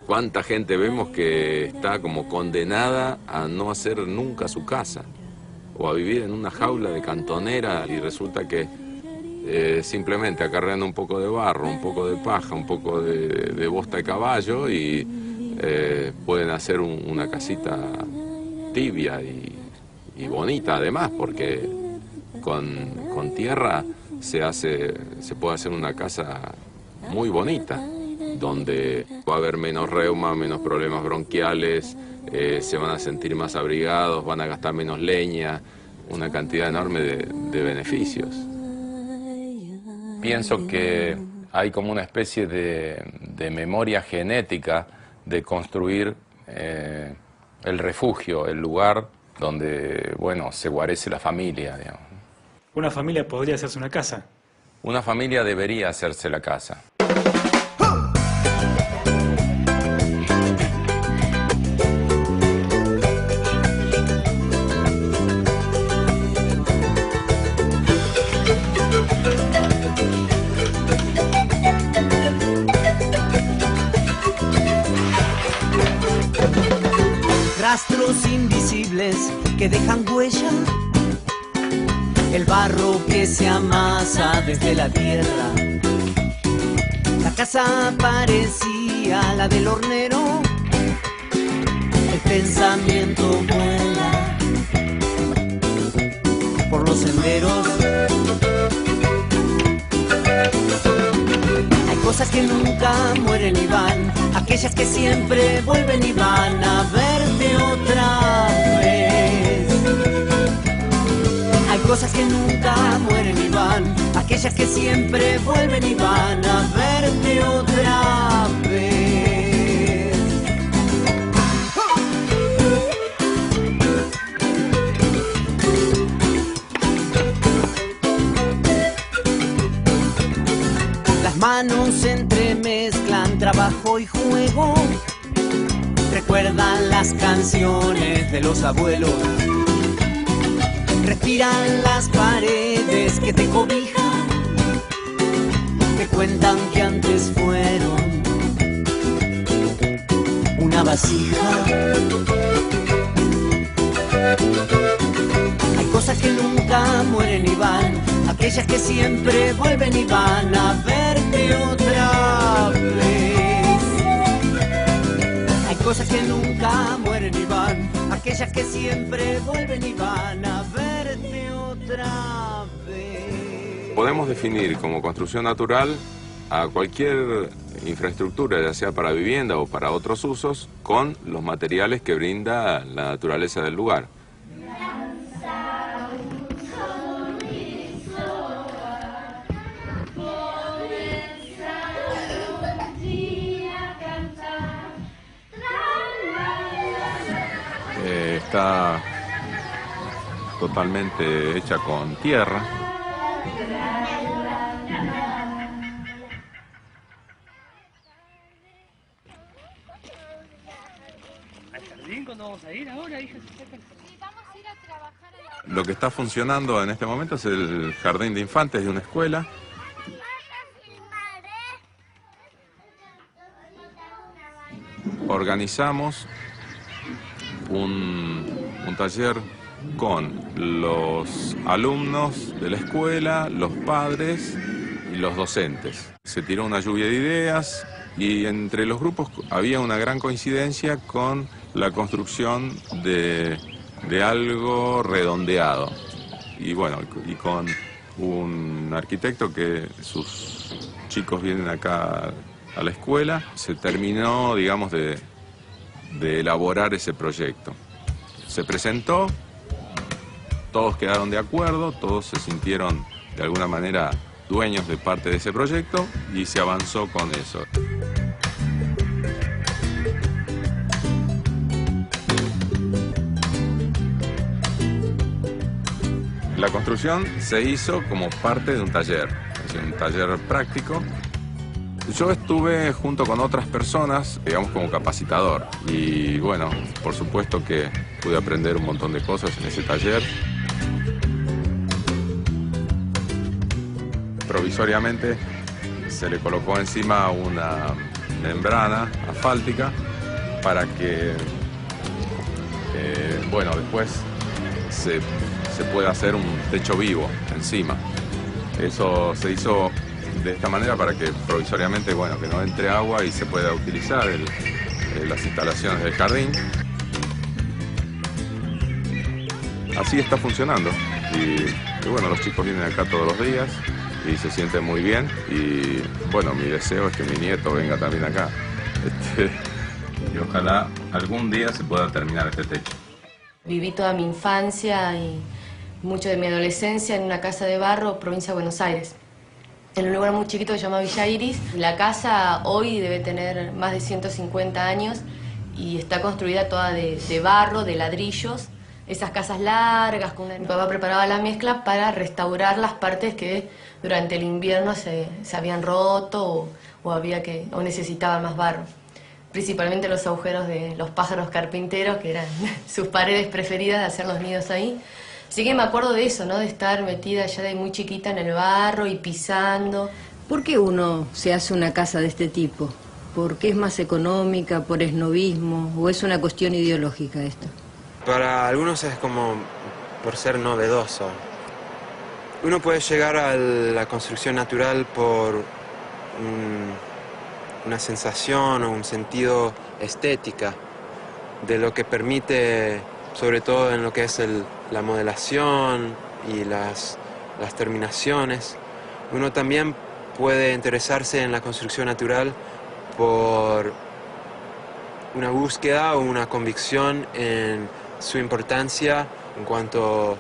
¿Cuánta gente vemos que está como condenada a no hacer nunca su casa? O a vivir en una jaula de cantonera y resulta que simplemente acarrean un poco de barro, un poco de paja, un poco de bosta de caballo y pueden hacer una casita tibia y bonita además, porque con tierra se puede hacer una casa muy bonita, donde va a haber menos reuma, menos problemas bronquiales, se van a sentir más abrigados, van a gastar menos leña, una cantidad enorme de beneficios. Pienso que hay como una especie de memoria genética de construir el refugio, el lugar donde, bueno, se guarece la familia, digamos. Una familia podría hacerse una casa. Una familia debería hacerse la casa. Rastros invisibles que dejan huella, el barro que se amasa desde la tierra. La casa parecía la del hornero, el pensamiento vuela por los senderos. Hay cosas que nunca mueren y van, aquellas que siempre vuelven y van a verte otra vez. Hay cosas que nunca mueren y van, aquellas que siempre vuelven y van a verte otra vez. Las manos se entremezclan trabajo y juego, recuerdan las canciones de los abuelos, respiran las paredes que te cobijan, te cuentan que antes fueron una vasija. Hay cosas que nunca mueren y van, aquellas que siempre vuelven y van a verte otra vez. Hay cosas que nunca mueren y van, aquellas que siempre vuelven y van a verte otra vez. Podemos definir como construcción natural a cualquier infraestructura, ya sea para vivienda o para otros usos, con los materiales que brinda la naturaleza del lugar. Está totalmente hecha con tierra. ¿Al jardín cuando vamos a ir ahora, hija? Lo que está funcionando en este momento es el jardín de infantes de una escuela. Organizamos un taller con los alumnos de la escuela, los padres y los docentes. Se tiró una lluvia de ideas y entre los grupos había una gran coincidencia con la construcción de algo redondeado. Y bueno, y con un arquitecto que sus chicos vienen acá a la escuela, se terminó, digamos, de elaborar ese proyecto. Se presentó, todos quedaron de acuerdo, todos se sintieron de alguna manera dueños de parte de ese proyecto y se avanzó con eso. La construcción se hizo como parte de un taller, es decir, un taller práctico. Yo estuve junto con otras personas, digamos, como capacitador. Y bueno, por supuesto que pude aprender un montón de cosas en ese taller. provisoriamente se le colocó encima una membrana asfáltica para que, bueno, después se pueda hacer un techo vivo encima. Eso se hizo de esta manera para que provisoriamente, bueno, que no entre agua y se pueda utilizar las instalaciones del jardín. Así está funcionando y bueno, los chicos vienen acá todos los días y se sienten muy bien y bueno, mi deseo es que mi nieto venga también acá y ojalá algún día se pueda terminar este techo. Viví toda mi infancia y mucho de mi adolescencia en una casa de barro, provincia de Buenos Aires, en un lugar muy chiquito que se llama Villa Iris. La casa hoy debe tener más de 150 años y está construida toda de barro, de ladrillos. Esas casas largas, mi papá preparaba la mezcla para restaurar las partes que durante el invierno se habían roto o necesitaban más barro. Principalmente los agujeros de los pájaros carpinteros, que eran sus paredes preferidas de hacer los nidos ahí. Así que me acuerdo de eso, ¿no? De estar metida ya de muy chiquita en el barro y pisando. ¿Por qué uno se hace una casa de este tipo? ¿Por qué es más económica, por esnovismo o es una cuestión ideológica esto? Para algunos es como por ser novedoso. Uno puede llegar a la construcción natural por una sensación o un sentido estética de lo que permite, sobre todo en lo que es la modelación y las terminaciones. Uno también puede interesarse en la construcción natural por una búsqueda o una convicción en su importancia en cuanto a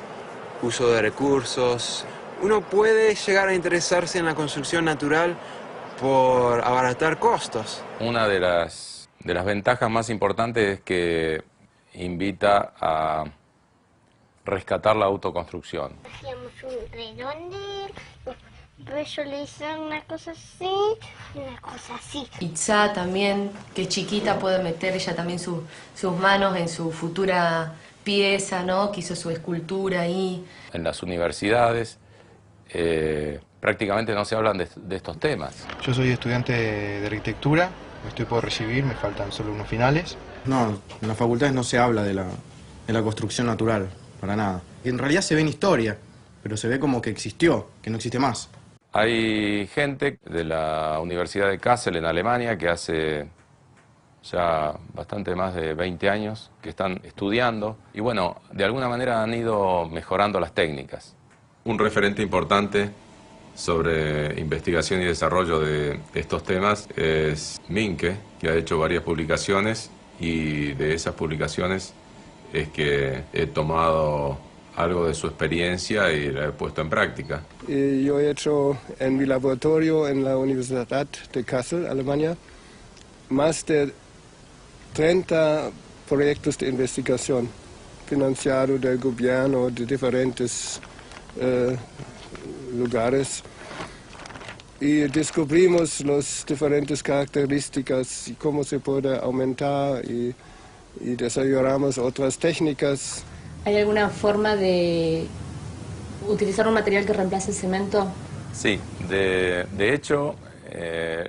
uso de recursos. Uno puede llegar a interesarse en la construcción natural por abaratar costos. Una de las ventajas más importantes es que invita a rescatar la autoconstrucción. Hacíamos un redondel, después yo le hice una cosa así y una cosa así. Itzá también, que es chiquita, puede meter ella también sus manos en su futura pieza, ¿no? Que hizo su escultura ahí. En las universidades prácticamente no se hablan de estos temas. Yo soy estudiante de arquitectura, estoy por recibir, me faltan solo unos finales. No, en las facultades no se habla de la construcción natural, para nada. En realidad se ve en historia, pero se ve como que existió, que no existe más. Hay gente de la Universidad de Kassel en Alemania que hace ya bastante más de 20 años que están estudiando y bueno, de alguna manera han ido mejorando las técnicas. Un referente importante sobre investigación y desarrollo de estos temas es Minke, que ha hecho varias publicaciones y de esas publicaciones es que he tomado algo de su experiencia y la he puesto en práctica. Yo he hecho en mi laboratorio en la Universidad de Kassel, Alemania, más de 30 proyectos de investigación financiados del gobierno de diferentes lugares y descubrimos las diferentes características y cómo se puede aumentar y desarrollamos otras técnicas. ¿Hay alguna forma de utilizar un material que reemplace el cemento? Sí, de hecho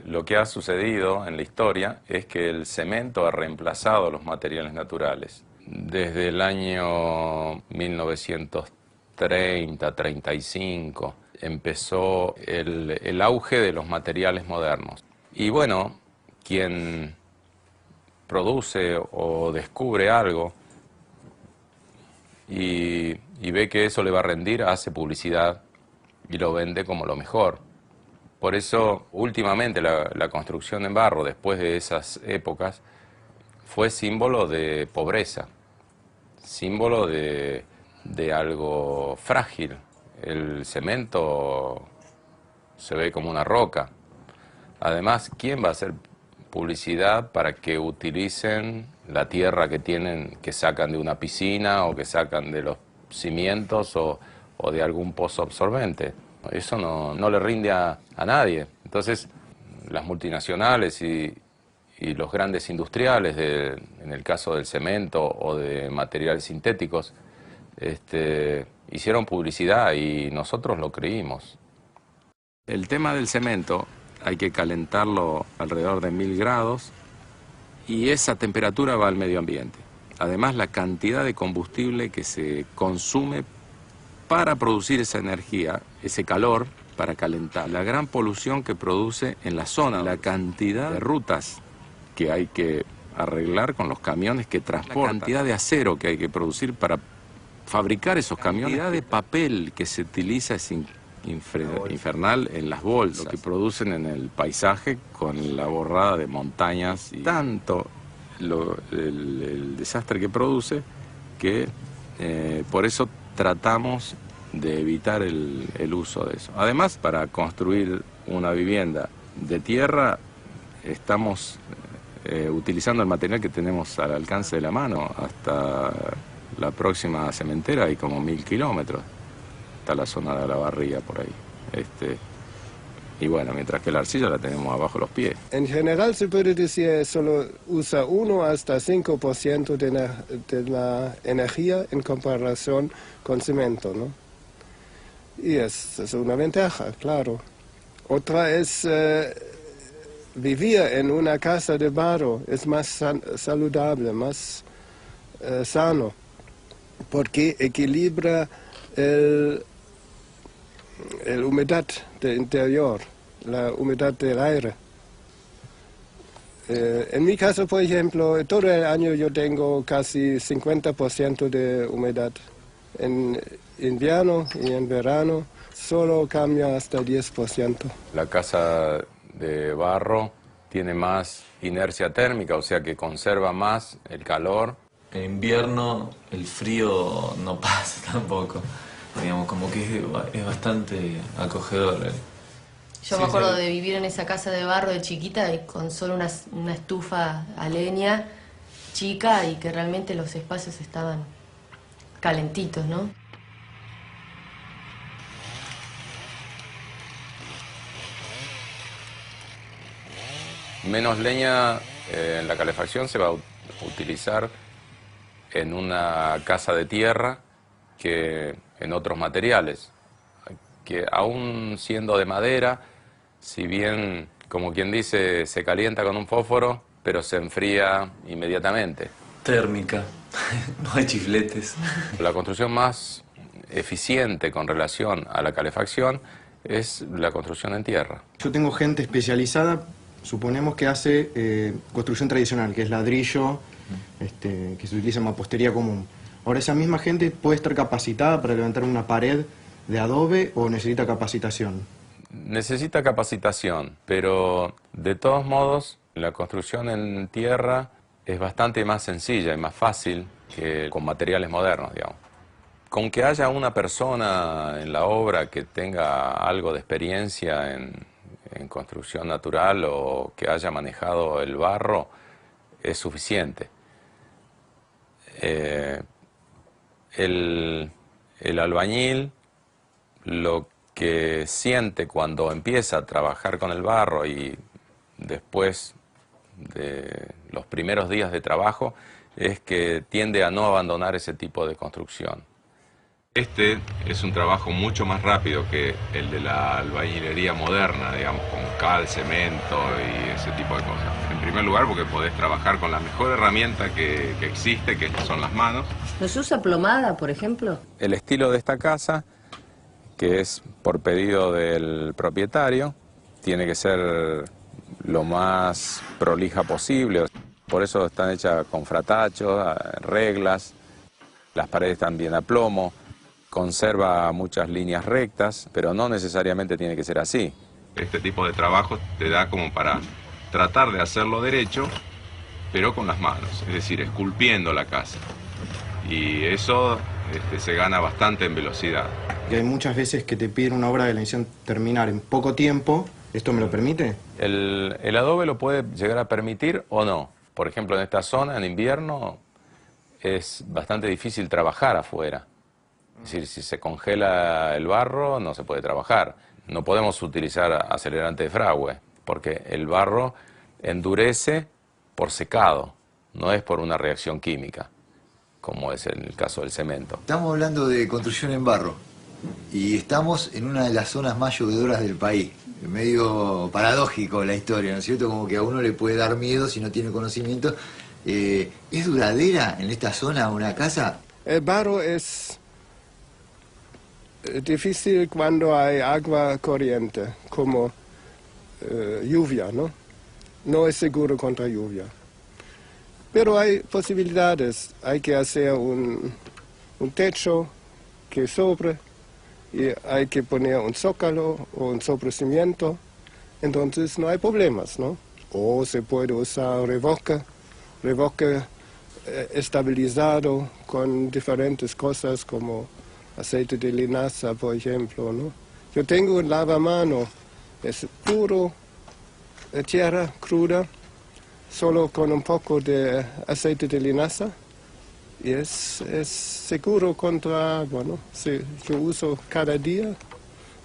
lo que ha sucedido en la historia es que el cemento ha reemplazado los materiales naturales. Desde el año 1930-35 empezó el auge de los materiales modernos. Y bueno, quien produce o descubre algo y ve que eso le va a rendir, hace publicidad y lo vende como lo mejor. Por eso, últimamente, la construcción en barro, después de esas épocas, fue símbolo de pobreza, símbolo de algo frágil. El cemento se ve como una roca. Además, ¿quién va a hacer publicidad para que utilicen la tierra que tienen, que sacan de una piscina o que sacan de los cimientos o de algún pozo absorbente? Eso no le rinde a nadie. Entonces, las multinacionales y los grandes industriales, en el caso del cemento o de materiales sintéticos, hicieron publicidad y nosotros lo creímos. El tema del cemento hay que calentarlo alrededor de 1000 grados y esa temperatura va al medio ambiente. Además, la cantidad de combustible que se consume para producir esa energía, ese calor, para calentar. La gran polución que produce en la zona, la cantidad de rutas que hay que arreglar con los camiones que transportan, la cantidad de acero que hay que producir para fabricar esos camiones, la cantidad de papel que se utiliza es infernal en las bolsas, lo que producen en el paisaje con la borrada de montañas y tanto el desastre que produce que por eso tratamos de evitar el uso de eso. Además, para construir una vivienda de tierra estamos utilizando el material que tenemos al alcance de la mano. Hasta la próxima cementera hay como 1000 kilómetros. Está la zona de la Barriga por ahí. Y bueno, mientras que la arcilla la tenemos abajo los pies. En general se puede decir solo usa 1 hasta 5% de la energía en comparación con cemento, ¿no? Y es una ventaja, claro. Otra es vivir en una casa de barro, es más saludable, más sano, porque equilibra la humedad del interior, la humedad del aire. En mi caso, por ejemplo, todo el año yo tengo casi 50% de humedad. En invierno y en verano solo cambia hasta 10%. La casa de barro tiene más inercia térmica, o sea que conserva más el calor. En invierno el frío no pasa tampoco. Digamos, como que es bastante acogedor. Yo me acuerdo de vivir en esa casa de barro de chiquita y con solo una estufa a leña chica y que realmente los espacios estaban calentitos, ¿no? Menos leña en la calefacción se va a utilizar en una casa de tierra que en otros materiales, que aún siendo de madera, si bien, como quien dice, se calienta con un fósforo, pero se enfría inmediatamente. Térmica, no hay chifletes. La construcción más eficiente con relación a la calefacción es la construcción en tierra. Yo tengo gente especializada, suponemos que hace construcción tradicional, que es ladrillo, que se utiliza en mampostería común. Ahora, esa misma gente puede estar capacitada para levantar una pared de adobe o necesita capacitación. Necesita capacitación, pero de todos modos la construcción en tierra es bastante más sencilla y más fácil que con materiales modernos, digamos. Con que haya una persona en la obra que tenga algo de experiencia en construcción natural o que haya manejado el barro es suficiente. El albañil lo que siente cuando empieza a trabajar con el barro y después de los primeros días de trabajo es que tiende a no abandonar ese tipo de construcción. Este es un trabajo mucho más rápido que el de la albañilería moderna, digamos, con cal, cemento y ese tipo de cosas. En primer lugar, porque podés trabajar con la mejor herramienta que existe, que son las manos. ¿No se usa plomada, por ejemplo? El estilo de esta casa, que es por pedido del propietario, tiene que ser lo más prolija posible. Por eso están hechas con fratachos, reglas, las paredes están bien a plomo. Conserva muchas líneas rectas, pero no necesariamente tiene que ser así. Este tipo de trabajo te da como para tratar de hacerlo derecho, pero con las manos, es decir, esculpiendo la casa. Y eso se gana bastante en velocidad. Y hay muchas veces que te piden una obra de la edición terminar en poco tiempo. ¿Esto me lo permite? El adobe lo puede llegar a permitir o no. Por ejemplo, en esta zona, en invierno, es bastante difícil trabajar afuera. Es decir, si se congela el barro, no se puede trabajar. No podemos utilizar acelerante de fragüe, porque el barro endurece por secado, no es por una reacción química, como es el caso del cemento. Estamos hablando de construcción en barro. y estamos en una de las zonas más llovedoras del país. Medio paradójico la historia, ¿no es cierto? Como que a uno le puede dar miedo si no tiene conocimiento. ¿Es duradera en esta zona una casa? El barro es difícil cuando hay agua corriente, como lluvia, ¿no? No es seguro contra lluvia. Pero hay posibilidades. Hay que hacer un techo que sobre, y hay que poner un zócalo o un sobrecimiento. Entonces no hay problemas, ¿no? O se puede usar revoque estabilizado con diferentes cosas como aceite de linaza, por ejemplo, ¿no? Yo tengo un lavamano, es puro tierra cruda, solo con un poco de aceite de linaza, y es seguro contra agua, ¿no? Sí, yo uso cada día,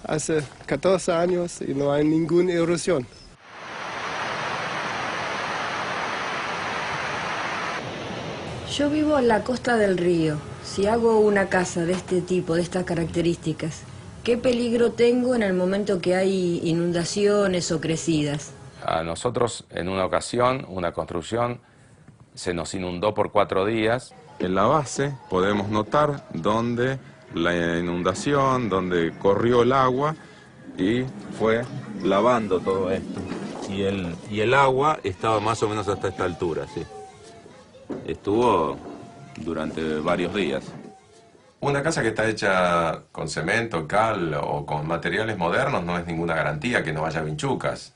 hace 14 años y no hay ninguna erosión. Yo vivo en la costa del río. Si hago una casa de este tipo, de estas características, ¿qué peligro tengo en el momento que hay inundaciones o crecidas? A nosotros, en una ocasión, una construcción se nos inundó por 4 días. En la base podemos notar dónde la inundación, dónde corrió el agua y fue lavando todo esto. Y el agua estaba más o menos hasta esta altura, sí. Estuvo durante varios días. Una casa que está hecha con cemento, cal o con materiales modernos no es ninguna garantía que no haya vinchucas.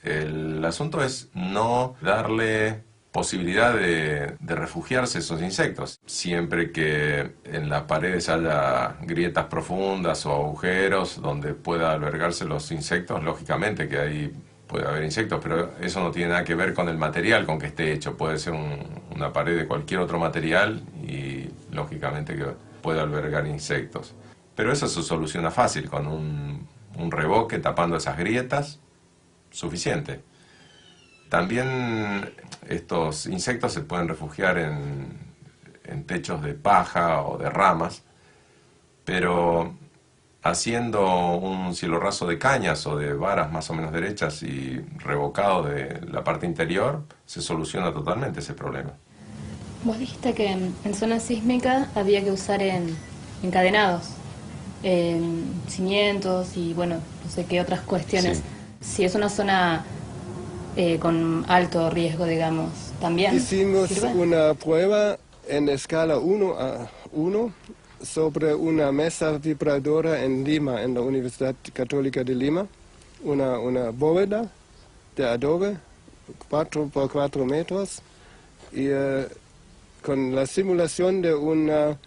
El asunto es no darle posibilidad de refugiarse esos insectos. Siempre que en las paredes haya grietas profundas o agujeros donde pueda albergarse los insectos, lógicamente que ahí puede haber insectos, pero eso no tiene nada que ver con el material con que esté hecho. Puede ser una pared de cualquier otro material y lógicamente que puede albergar insectos. Pero eso se soluciona fácil con un revoque tapando esas grietas, suficiente. También estos insectos se pueden refugiar en techos de paja o de ramas, pero haciendo un cielo raso de cañas o de varas más o menos derechas y revocado de la parte interior, se soluciona totalmente ese problema. Vos dijiste que en zona sísmica había que usar encadenados, cimientos y bueno, no sé qué otras cuestiones. Sí. Si es una zona con alto riesgo, digamos, también hicimos ¿sirve? Una prueba en escala 1:1 sobre una mesa vibradora en Lima, en la Universidad Católica de Lima, una bóveda de adobe, 4 por 4 metros, y con la simulación de un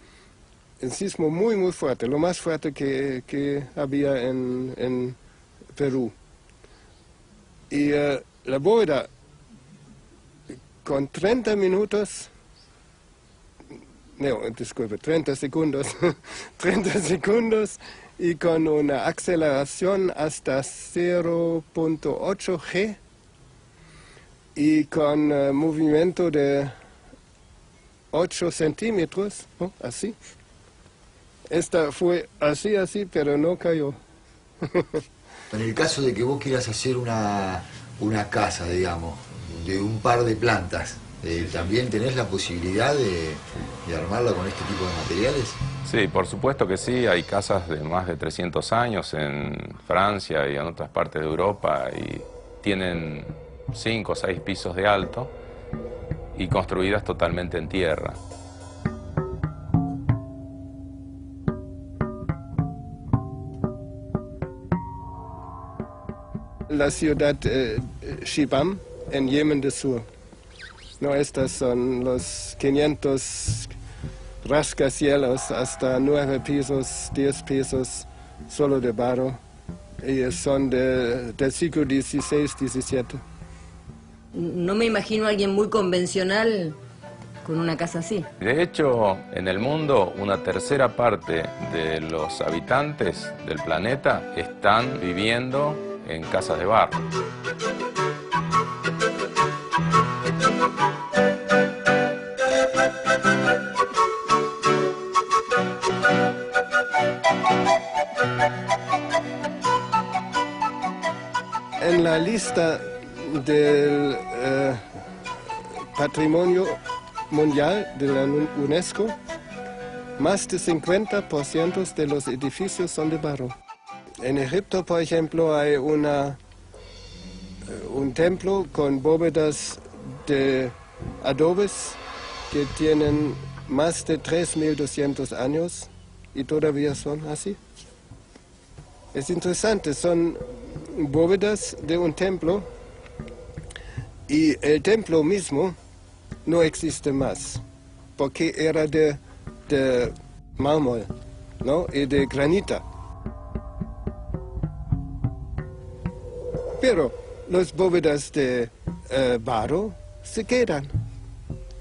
sismo muy muy fuerte, lo más fuerte que había en Perú. Y la bóveda, con 30 minutos, no, disculpe, 30 segundos, 30 segundos y con una aceleración hasta 0.8 G y con movimiento de 8 centímetros, ¿no? Así. Esta fue así, pero no cayó. En el caso de que vos quieras hacer una casa, digamos, de un par de plantas, ¿también tenés la posibilidad de armarla con este tipo de materiales? Sí, por supuesto que sí. Hay casas de más de 300 años en Francia y en otras partes de Europa y tienen 5 o 6 pisos de alto y construidas totalmente en tierra. La ciudad Shibam, en Yemen del Sur. No, estas son los 500 rascacielos hasta 9 pisos, 10 pisos, solo de barro. Y son del siglo XVI, XVII. No me imagino a alguien muy convencional con una casa así. De hecho, en el mundo, una tercera parte de los habitantes del planeta están viviendo en casas de barro. en la lista del Patrimonio Mundial de la UNESCO, más de 50% de los edificios son de barro. En Egipto, por ejemplo, hay un templo con bóvedas de adobes que tienen más de 3.200 años y todavía son así. Es interesante, son bóvedas de un templo y el templo mismo no existe más porque era de mármol, ¿no? Y de granita. Pero las bóvedas de barro se quedan.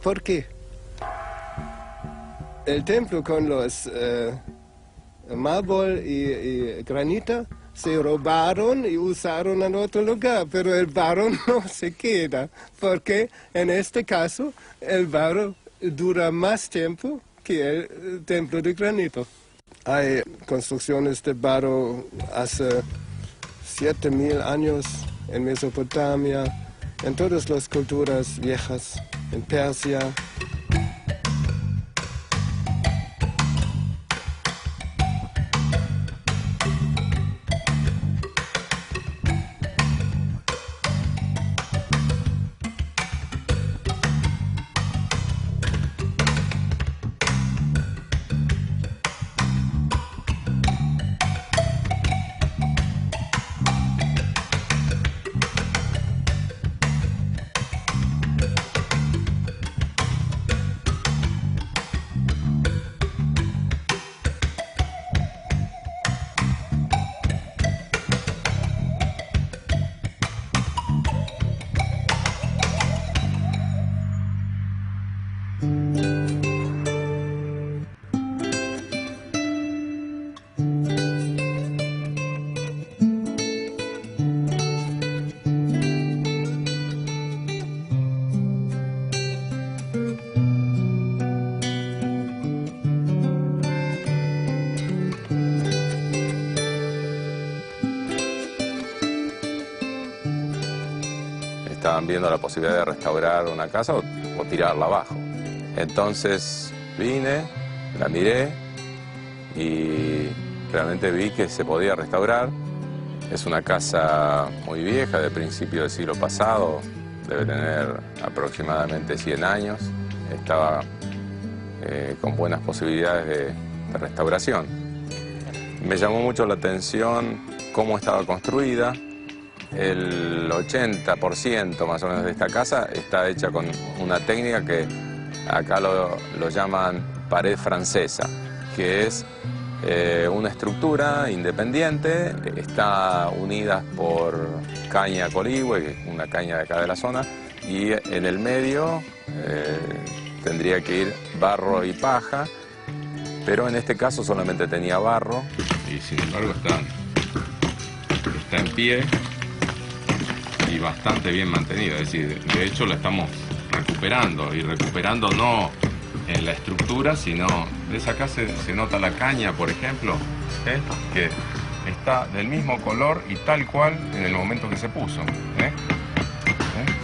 ¿Por qué? El templo con los mármol y granita se robaron y usaron en otro lugar, pero el barro no se queda, porque en este caso el barro dura más tiempo que el templo de granito. Hay construcciones de barro hace 7.000 años en Mesopotamia, en todas las culturas viejas, en Persia. Estaban viendo la posibilidad de restaurar una casa o tirarla abajo. Entonces vine, la miré y realmente vi que se podía restaurar. Es una casa muy vieja, de principio del siglo pasado, debe tener aproximadamente 100 años. Estaba con buenas posibilidades de restauración. Me llamó mucho la atención cómo estaba construida. El 80% más o menos de esta casa está hecha con una técnica que acá lo llaman pared francesa, que es una estructura independiente, está unida por caña coligüe, que es una caña de acá de la zona, y en el medio tendría que ir barro y paja, pero en este caso solamente tenía barro y sin embargo está en pie y bastante bien mantenida, es decir, de hecho la estamos recuperando, y recuperando no en la estructura, sino, ¿ves acá se nota la caña, por ejemplo? Que está del mismo color y tal cual en el momento que se puso,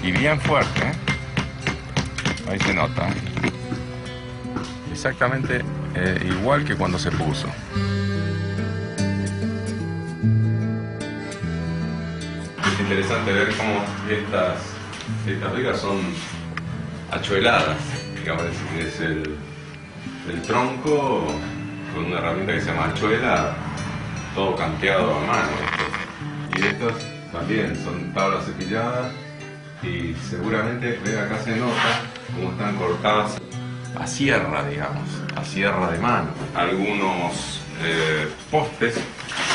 y bien fuerte, ahí se nota, exactamente igual que cuando se puso. Es interesante ver cómo estas vigas son achueladas, digamos, es el tronco con una herramienta que se llama achuela, todo canteado a mano. Y estas también son tablas cepilladas y seguramente, ve acá se nota cómo están cortadas a sierra, digamos, a sierra de mano. Algunos postes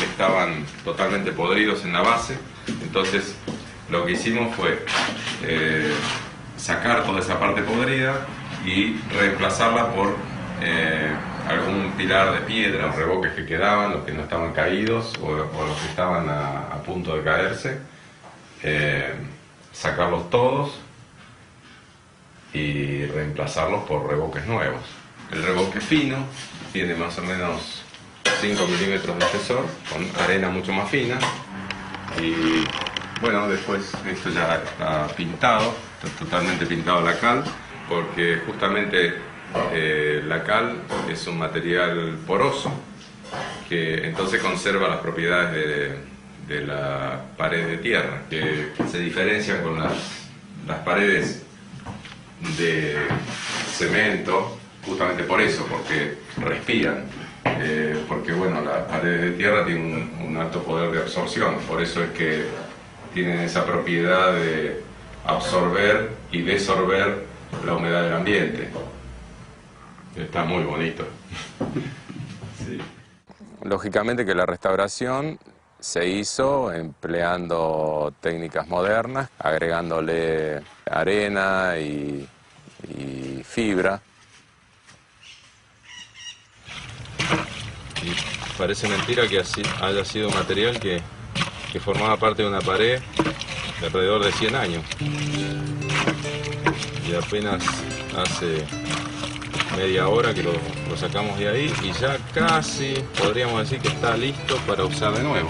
estaban totalmente podridos en la base, entonces lo que hicimos fue sacar toda esa parte podrida y reemplazarla por algún pilar de piedra, los revoques que quedaban, los que no estaban caídos o los que estaban a punto de caerse, sacarlos todos y reemplazarlos por revoques nuevos. El revoque fino tiene más o menos 5 milímetros de espesor, con arena mucho más fina, y Bueno, después esto ya está pintado, está totalmente pintado la cal, porque justamente la cal es un material poroso, que entonces conserva las propiedades de la pared de tierra, que se diferencian con las paredes de cemento, justamente por eso, porque respiran. Porque bueno, las paredes de tierra tienen un alto poder de absorción, por eso es que tienen esa propiedad de absorber y desorber la humedad del ambiente. Está muy bonito. Sí. Lógicamente que la restauración se hizo empleando técnicas modernas, agregándole arena y fibra. Y parece mentira que haya sido material que formaba parte de una pared de alrededor de 100 años. Y apenas hace media hora que lo sacamos de ahí y ya casi podríamos decir que está listo para usar de nuevo.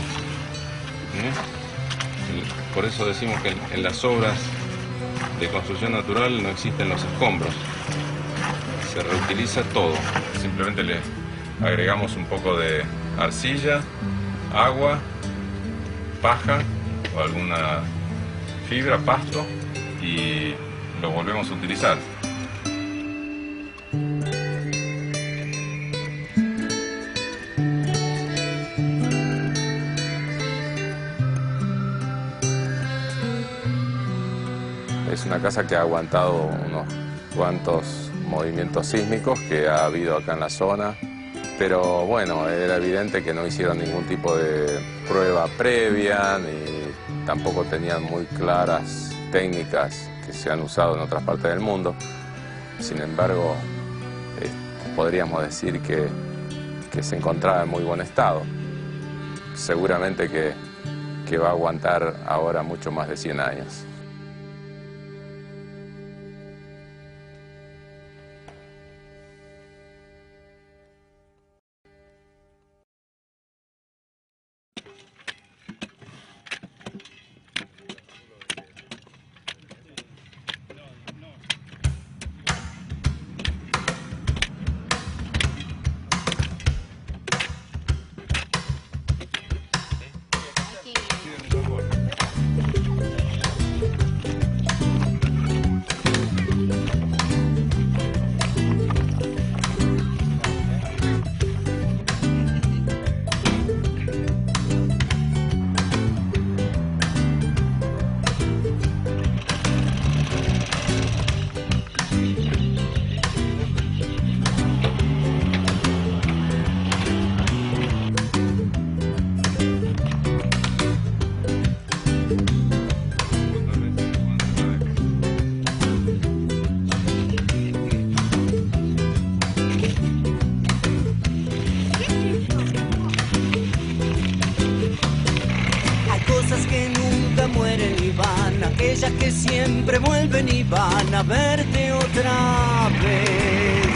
Por eso decimos que en las obras de construcción natural no existen los escombros. Se reutiliza todo. Simplemente le agregamos un poco de arcilla, agua, paja o alguna fibra, pasto, y lo volvemos a utilizar. Es una casa que ha aguantado unos cuantos movimientos sísmicos que ha habido acá en la zona. Pero bueno, era evidente que no hicieron ningún tipo de prueba previa, ni tampoco tenían muy claras técnicas que se han usado en otras partes del mundo. Sin embargo, podríamos decir que se encontraba en muy buen estado. Seguramente que va a aguantar ahora mucho más de 100 años. Aquellas que siempre vuelven y van a verte otra vez.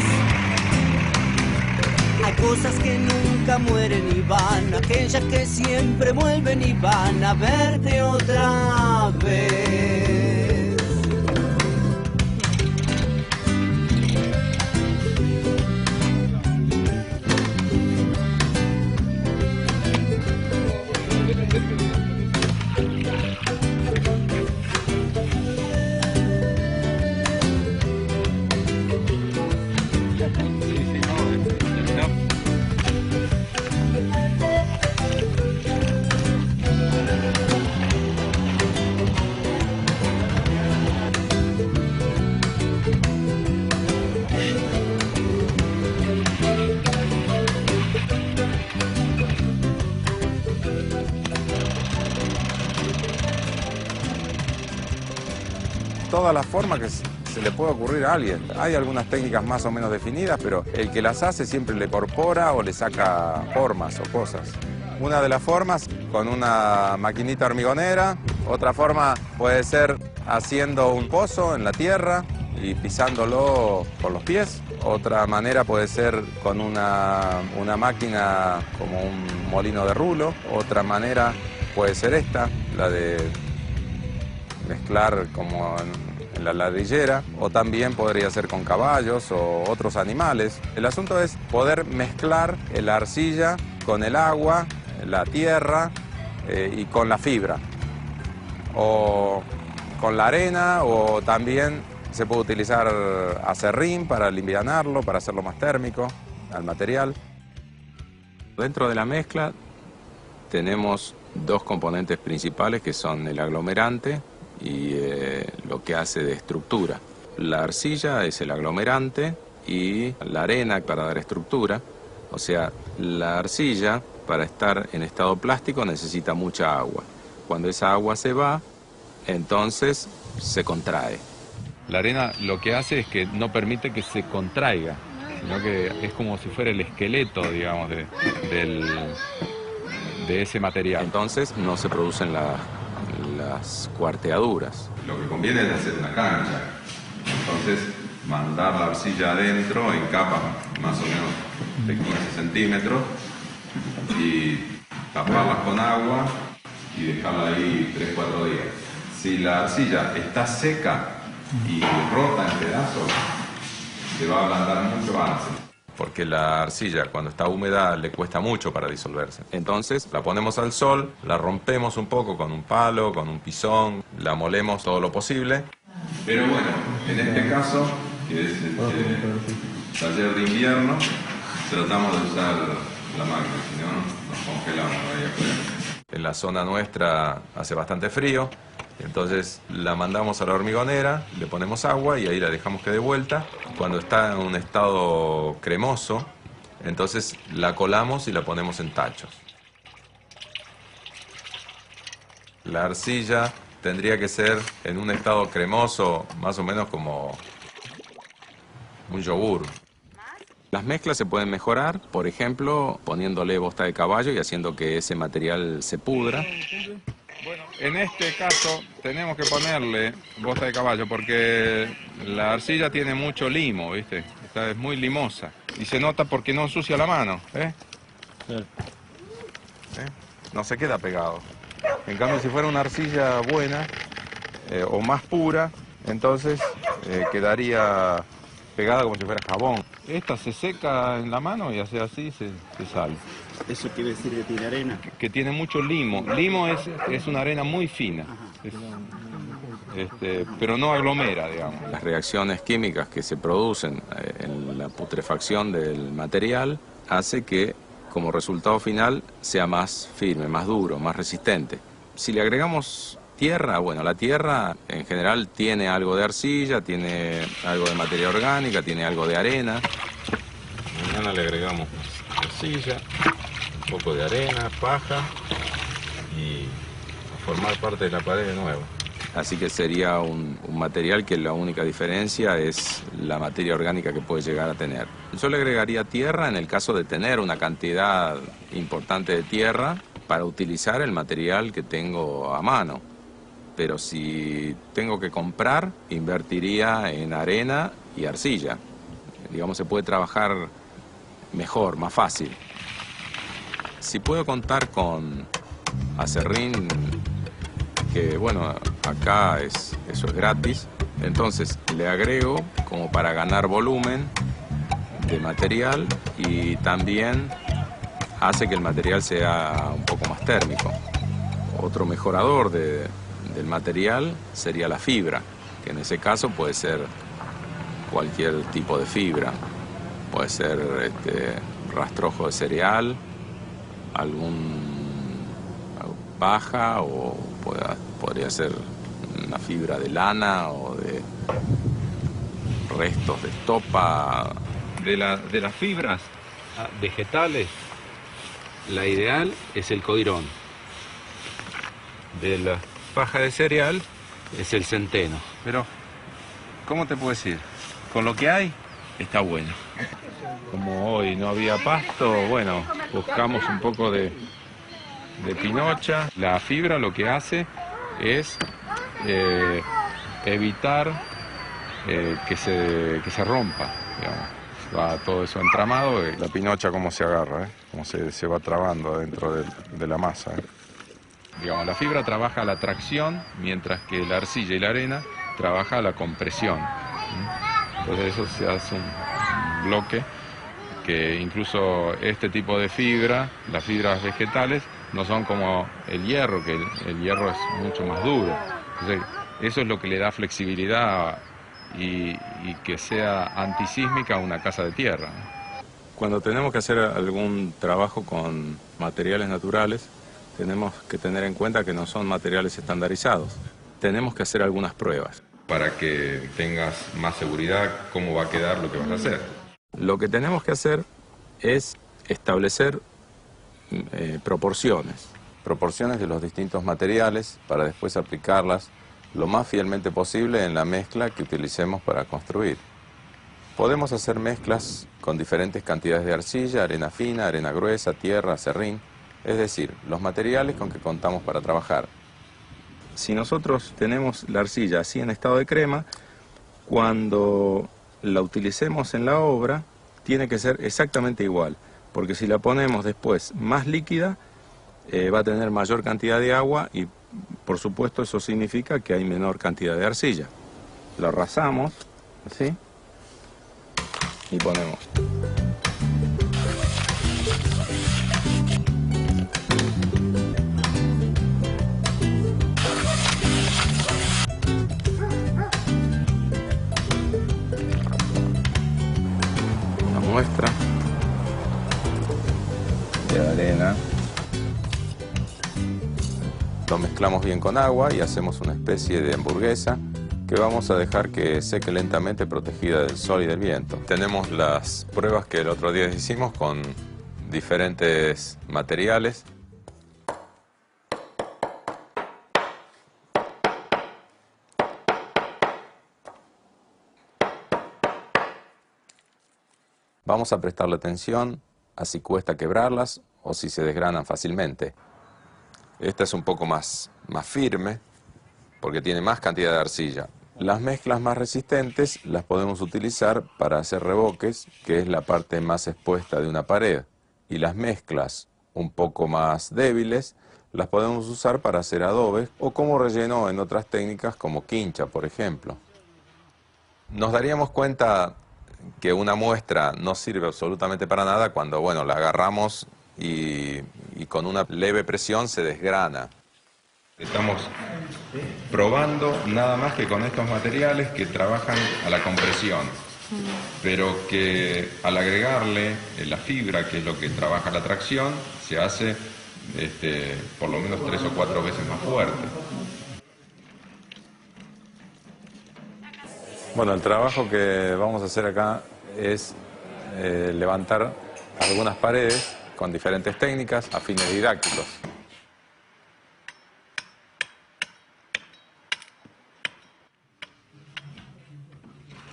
Hay cosas que nunca mueren y van, aquellas que siempre vuelven y van a verte otra vez. Todas las formas que se le puede ocurrir a alguien. Hay algunas técnicas más o menos definidas, pero el que las hace siempre le incorpora o le saca formas o cosas. Una de las formas con una maquinita hormigonera, otra forma puede ser haciendo un pozo en la tierra y pisándolo con los pies. Otra manera puede ser con una máquina como un molino de rulo. Otra manera puede ser esta, la de mezclar como en la ladrillera, o también podría ser con caballos o otros animales. El asunto es poder mezclar la arcilla con el agua, la tierra y con la fibra, o con la arena, o también se puede utilizar acerrín para livianarlo, para hacerlo más térmico al material. Dentro de la mezcla tenemos dos componentes principales que son el aglomerante y lo que hace de estructura. La arcilla es el aglomerante y la arena para dar estructura. O sea, la arcilla para estar en estado plástico necesita mucha agua. Cuando esa agua se va, entonces se contrae. La arena lo que hace es que no permite que se contraiga, sino que es como si fuera el esqueleto, digamos, de ese material. Entonces no se producen las cuarteaduras. Lo que conviene es hacer una cancha. Entonces mandar la arcilla adentro en capas más o menos de 15 centímetros y taparlas con agua y dejarla ahí 3-4 días. Si la arcilla está seca y rota en pedazos, se va a ablandar mucho antes. Porque la arcilla cuando está húmeda le cuesta mucho para disolverse. Entonces la ponemos al sol, la rompemos un poco con un palo, con un pisón, la molemos todo lo posible. Pero bueno, en este caso, que es el taller de invierno, tratamos de usar la máquina, si no nos congelamos ahí afuera. En la zona nuestra hace bastante frío, entonces la mandamos a la hormigonera, le ponemos agua y ahí la dejamos que dé vuelta. Cuando está en un estado cremoso, entonces la colamos y la ponemos en tachos. La arcilla tendría que ser en un estado cremoso, más o menos como un yogur. Las mezclas se pueden mejorar, por ejemplo, poniéndole bosta de caballo y haciendo que ese material se pudra. Bueno, en este caso tenemos que ponerle bosta de caballo porque la arcilla tiene mucho limo, ¿viste? Es muy limosa y se nota porque no ensucia la mano, ¿eh? No se queda pegado. En cambio, si fuera una arcilla buena o más pura, entonces quedaría pegada como si fuera jabón. Esta se seca en la mano y hace así, se sale. ¿Eso quiere decir que tiene arena? Que tiene mucho limo. Limo es una arena muy fina, pero no aglomera, digamos. Las reacciones químicas que se producen en la putrefacción del material hace que, como resultado final, sea más firme, más duro, más resistente. Si le agregamos tierra, bueno, la tierra en general tiene algo de arcilla, tiene algo de materia orgánica, tiene algo de arena. Mañana le agregamos arcilla, un poco de arena, paja y a formar parte de la pared de nuevo. Así que sería un material que la única diferencia es la materia orgánica que puede llegar a tener. Yo le agregaría tierra en el caso de tener una cantidad importante de tierra para utilizar el material que tengo a mano. Pero si tengo que comprar, invertiría en arena y arcilla. Digamos, se puede trabajar mejor, más fácil. Si puedo contar con acerrín, que bueno, acá eso es gratis, entonces le agrego como para ganar volumen de material y también hace que el material sea un poco más térmico. Otro mejorador del material sería la fibra, que en ese caso puede ser cualquier tipo de fibra. Puede ser rastrojo de cereal, paja, o podría ser una fibra de lana o de restos de estopa. De las fibras vegetales, la ideal es el coirón. De la paja de cereal es el centeno. Pero, ¿cómo te puedo decir? Con lo que hay, está bueno. Como hoy no había pasto, bueno, buscamos un poco de pinocha. La fibra lo que hace es evitar que se rompa, digamos. Va todo eso entramado y la pinocha cómo se agarra, cómo se va trabando dentro de la masa. Digamos, la fibra trabaja la tracción, mientras que la arcilla y la arena trabaja la compresión. Entonces eso se hace un bloque que incluso este tipo de fibra, las fibras vegetales, no son como el hierro, que el hierro es mucho más duro. Entonces, eso es lo que le da flexibilidad y que sea antisísmica a una casa de tierra. Cuando tenemos que hacer algún trabajo con materiales naturales, tenemos que tener en cuenta que no son materiales estandarizados. Tenemos que hacer algunas pruebas para que tengas más seguridad cómo va a quedar lo que vas a hacer. Lo que tenemos que hacer es establecer proporciones de los distintos materiales para después aplicarlas lo más fielmente posible en la mezcla que utilicemos para construir. Podemos hacer mezclas con diferentes cantidades de arcilla, arena fina, arena gruesa, tierra, acerrín, es decir, los materiales con que contamos para trabajar. Si nosotros tenemos la arcilla así en estado de crema, cuando la utilicemos en la obra, tiene que ser exactamente igual, porque si la ponemos después más líquida, va a tener mayor cantidad de agua y, por supuesto, eso significa que hay menor cantidad de arcilla. Lo rasamos, así, y ponemos. Una muestra de arena. Lo mezclamos bien con agua y hacemos una especie de hamburguesa que vamos a dejar que seque lentamente, protegida del sol y del viento. Tenemos las pruebas que el otro día hicimos con diferentes materiales. Vamos a prestarle atención a si cuesta quebrarlas o si se desgranan fácilmente. Esta es un poco más firme porque tiene más cantidad de arcilla. Las mezclas más resistentes las podemos utilizar para hacer revoques, que es la parte más expuesta de una pared. Y las mezclas un poco más débiles las podemos usar para hacer adobes o como relleno en otras técnicas como quincha, por ejemplo. Nos daríamos cuenta que una muestra no sirve absolutamente para nada cuando, bueno, la agarramos y con una leve presión se desgrana. Estamos probando nada más que con estos materiales que trabajan a la compresión, pero que al agregarle la fibra, que es lo que trabaja la tracción, se hace por lo menos 3 o 4 veces más fuerte. Bueno, el trabajo que vamos a hacer acá es levantar algunas paredes con diferentes técnicas a fines didácticos.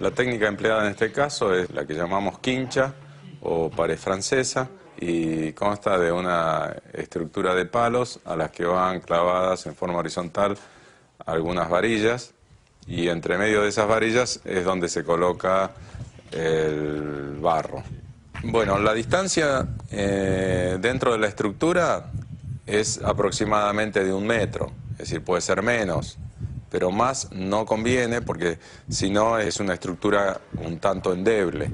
La técnica empleada en este caso es la que llamamos quincha o pared francesa y consta de una estructura de palos a las que van clavadas en forma horizontal algunas varillas y entre medio de esas varillas es donde se coloca el barro. Bueno, la distancia dentro de la estructura es aproximadamente de 1 metro, es decir, puede ser menos, pero más no conviene porque si no es una estructura un tanto endeble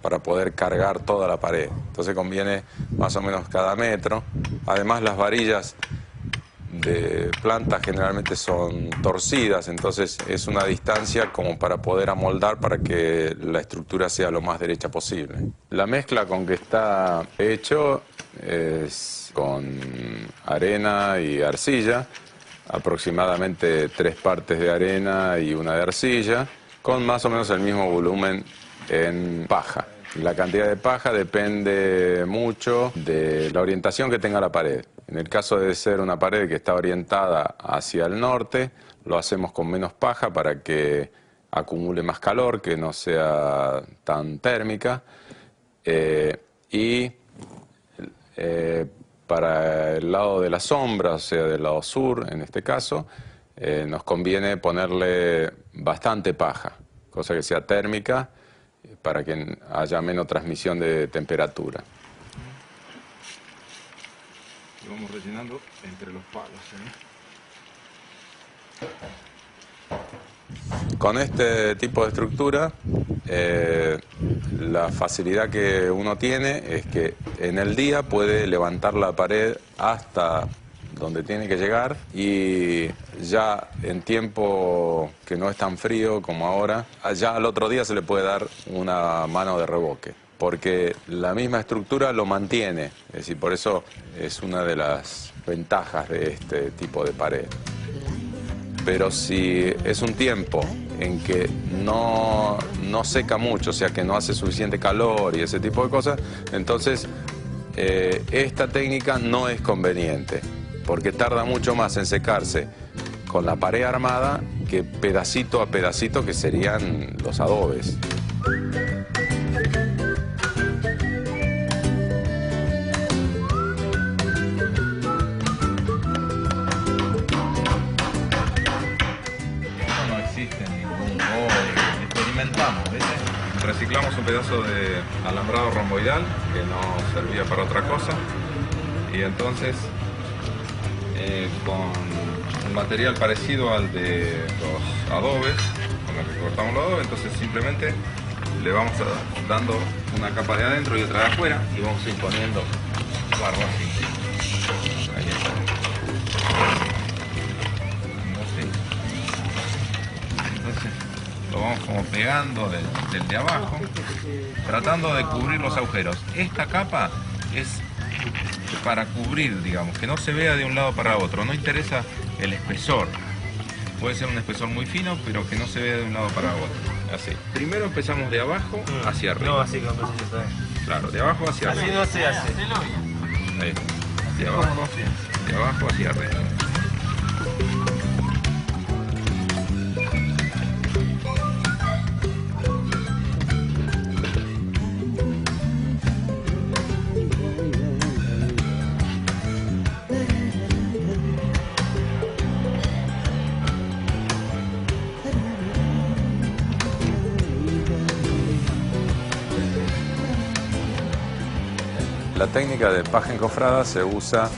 para poder cargar toda la pared. Entonces conviene más o menos cada metro. Además las varillas de planta generalmente son torcidas, entonces es una distancia como para poder amoldar para que la estructura sea lo más derecha posible. La mezcla con que está hecho es con arena y arcilla, aproximadamente 3 partes de arena y 1 de arcilla, con más o menos el mismo volumen en paja. La cantidad de paja depende mucho de la orientación que tenga la pared. En el caso de ser una pared que está orientada hacia el norte, lo hacemos con menos paja para que acumule más calor, que no sea tan térmica. Para el lado de la sombra, o sea, del lado sur, en este caso, nos conviene ponerle bastante paja, cosa que sea térmica, para que haya menos transmisión de temperatura. y vamos rellenando entre los palos, Con este tipo de estructura, la facilidad que uno tiene es que en el día puede levantar la pared hasta donde tiene que llegar y ya en tiempo que no es tan frío como ahora, ya al otro día se le puede dar una mano de revoque, porque la misma estructura lo mantiene, es decir, por eso es una de las ventajas de este tipo de pared. Pero si es un tiempo en que no seca mucho, o sea que no hace suficiente calor y ese tipo de cosas, entonces esta técnica no es conveniente, porque tarda mucho más en secarse con la pared armada que pedacito a pedacito, que serían los adobes. No existe ningún experimentamos, ¿viste? Reciclamos un pedazo de alambrado romboidal que no servía para otra cosa y entonces con un material parecido al de los adobes, con el que cortamos los adobes, entonces simplemente le vamos dando una capa de adentro y otra de afuera y vamos imponiendo barro así. Ahí está. Entonces lo vamos como pegando del de abajo, tratando de cubrir los agujeros. Esta capa es para cubrir, digamos, que no se vea de un lado para otro. No interesa el espesor. Puede ser un espesor muy fino, pero que no se vea de un lado para otro. Así. Primero empezamos de abajo hacia arriba. No, así como se sabe. Claro, de abajo hacia arriba. Así no se hace. Ahí. De abajo hacia arriba. La técnica de paja encofrada se usa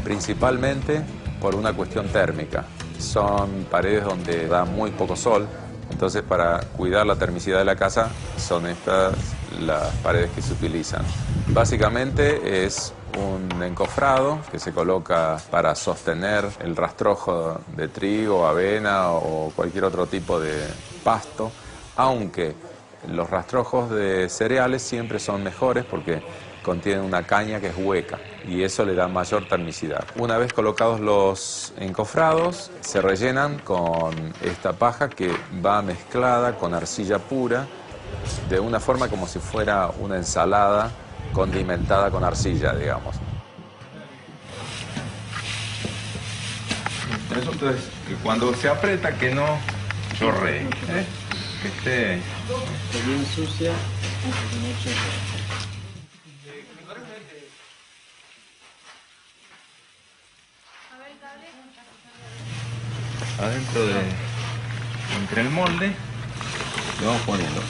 principalmente por una cuestión térmica. Son paredes donde da muy poco sol, entonces para cuidar la termicidad de la casa son estas las paredes que se utilizan. Básicamente es un encofrado que se coloca para sostener el rastrojo de trigo, avena o cualquier otro tipo de pasto, aunque los rastrojos de cereales siempre son mejores porque contienen una caña que es hueca y eso le da mayor termicidad. Una vez colocados los encofrados, se rellenan con esta paja que va mezclada con arcilla pura de una forma como si fuera una ensalada condimentada con arcilla, digamos. Eso entonces, que cuando se aprieta que no chorree, que esté bien sucia. adentro de entre el molde, lo vamos poniendo.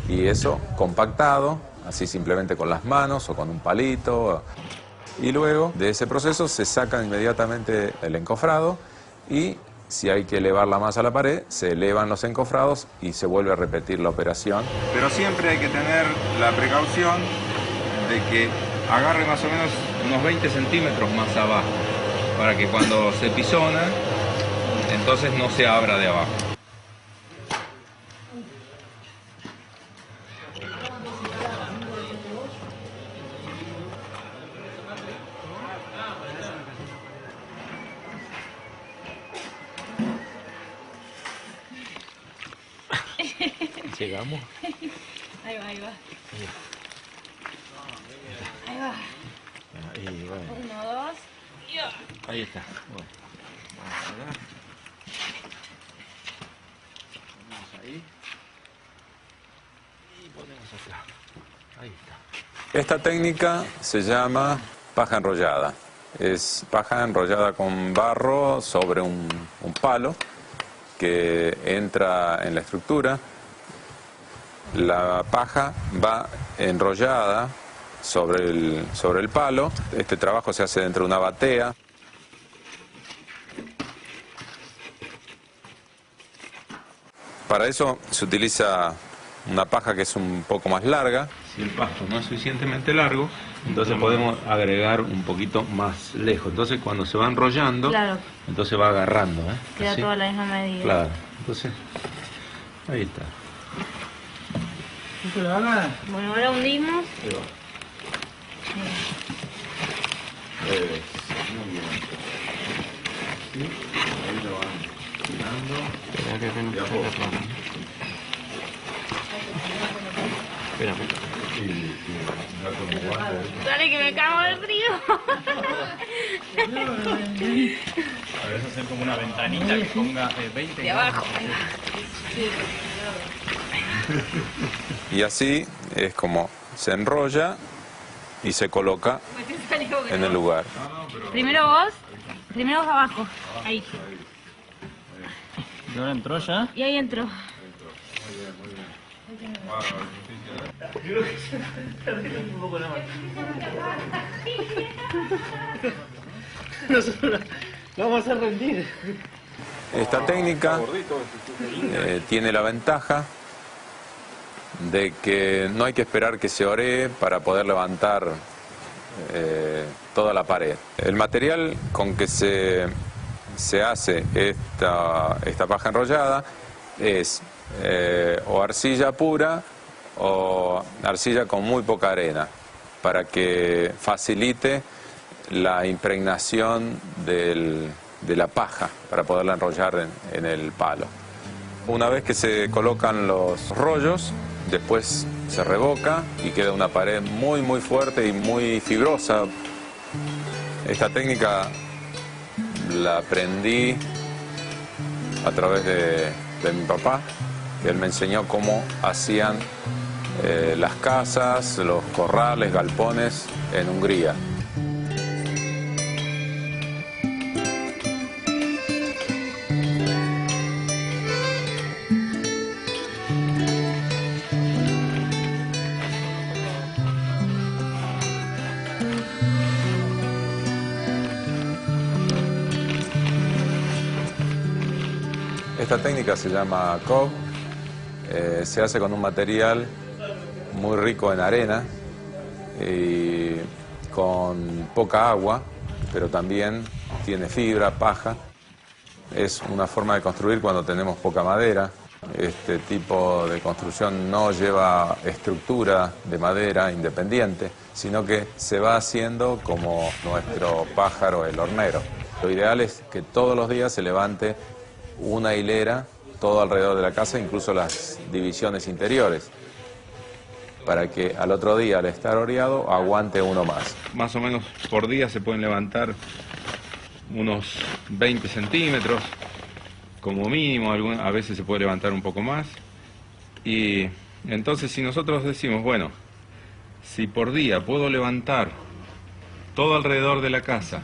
Y eso compactado, así simplemente con las manos o con un palito. Y luego de ese proceso se saca inmediatamente el encofrado y si hay que elevar la masa a la pared, se elevan los encofrados y se vuelve a repetir la operación. Pero siempre hay que tener la precaución de que agarre más o menos unos 20 centímetros más abajo, para que cuando se pisona, entonces no se abra de abajo. Llegamos. Ahí va, ahí va. Ahí va. Ahí, bueno. 1, 2. Ahí está. Bueno. Vamos a ver. Ponemos ahí. Y ponemos acá. Ahí está. Esta técnica se llama paja enrollada. Es paja enrollada con barro sobre un palo que entra en la estructura. La paja va enrollada sobre el palo. Este trabajo se hace dentro de una batea. Para eso se utiliza una paja que es un poco más larga. Si el pasto no es suficientemente largo, entonces podemos agregar un poquito más lejos. Entonces cuando se va enrollando, Claro. entonces va agarrando. Queda Así. toda la misma medida. Claro, entonces ahí está. Bueno, ahora hundimos. Muy bien. Sí, ahí lo van tirando. De a poco. Dale que me cago de frío. A veces hacer como una ventanita que ponga 20 De abajo. Y así es como se enrolla y se coloca en el lugar. Primero vos abajo. Ahí. ¿Y ahora entró ya? Y ahí entró. Nosotros vamos a rendir. Esta técnica tiene la ventaja de que no hay que esperar que se oree para poder levantar toda la pared. El material con que se hace esta paja enrollada es o arcilla pura o arcilla con muy poca arena, para que facilite la impregnación de la paja para poderla enrollar en el palo. Una vez que se colocan los rollos, después se revoca y queda una pared muy muy fuerte y muy fibrosa. Esta técnica la aprendí a través de mi papá, que él me enseñó cómo hacían las casas, los corrales, galpones en Hungría. Esta técnica se llama KOV, se hace con un material muy rico en arena y con poca agua, pero también tiene fibra, paja. Es una forma de construir cuando tenemos poca madera. Este tipo de construcción no lleva estructura de madera independiente, sino que se va haciendo como nuestro pájaro, el hornero. Lo ideal es que todos los días se levante una hilera todo alrededor de la casa, incluso las divisiones interiores, para que al otro día, al estar oreado, aguante uno más. Más o menos por día se pueden levantar unos 20 centímetros, como mínimo, a veces se puede levantar un poco más. Y entonces si nosotros decimos, bueno, si por día puedo levantar todo alrededor de la casa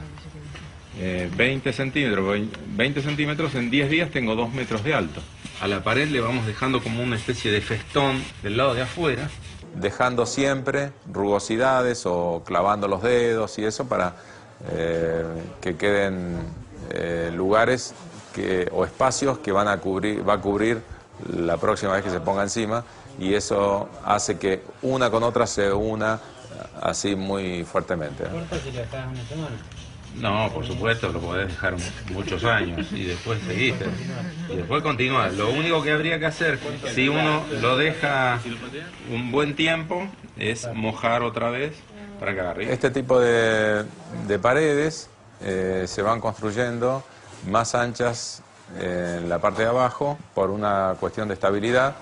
20 centímetros, en 10 días tengo 2 metros de alto. A la pared le vamos dejando como una especie de festón del lado de afuera, dejando siempre rugosidades o clavando los dedos y eso para que queden lugares o espacios que va a cubrir la próxima vez que se ponga encima, y eso hace que una con otra se una así muy fuertemente. ¿Corta si la dejas una semana? No, por supuesto, lo podés dejar muchos años y después seguiste. Y después continuar. Lo único que habría que hacer, si uno lo deja un buen tiempo, es mojar otra vez para que agarre. Este tipo de paredes se van construyendo más anchas en la parte de abajo por una cuestión de estabilidad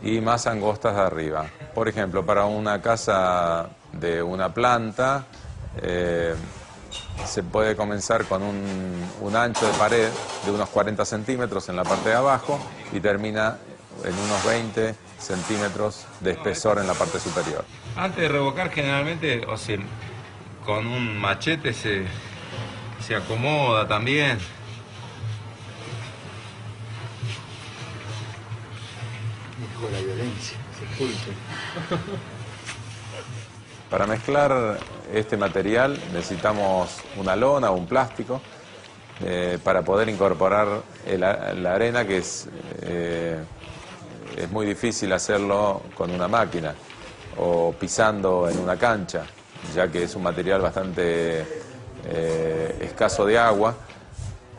y más angostas de arriba. Por ejemplo, para una casa de una planta, se puede comenzar con un ancho de pared de unos 40 centímetros en la parte de abajo y termina en unos 20 centímetros de espesor en la parte superior. Antes de revocar, generalmente, con un machete se acomoda también. Con la violencia, sepulcro. Para mezclar este material necesitamos una lona o un plástico para poder incorporar la arena, que es muy difícil hacerlo con una máquina o pisando en una cancha, ya que es un material bastante escaso de agua,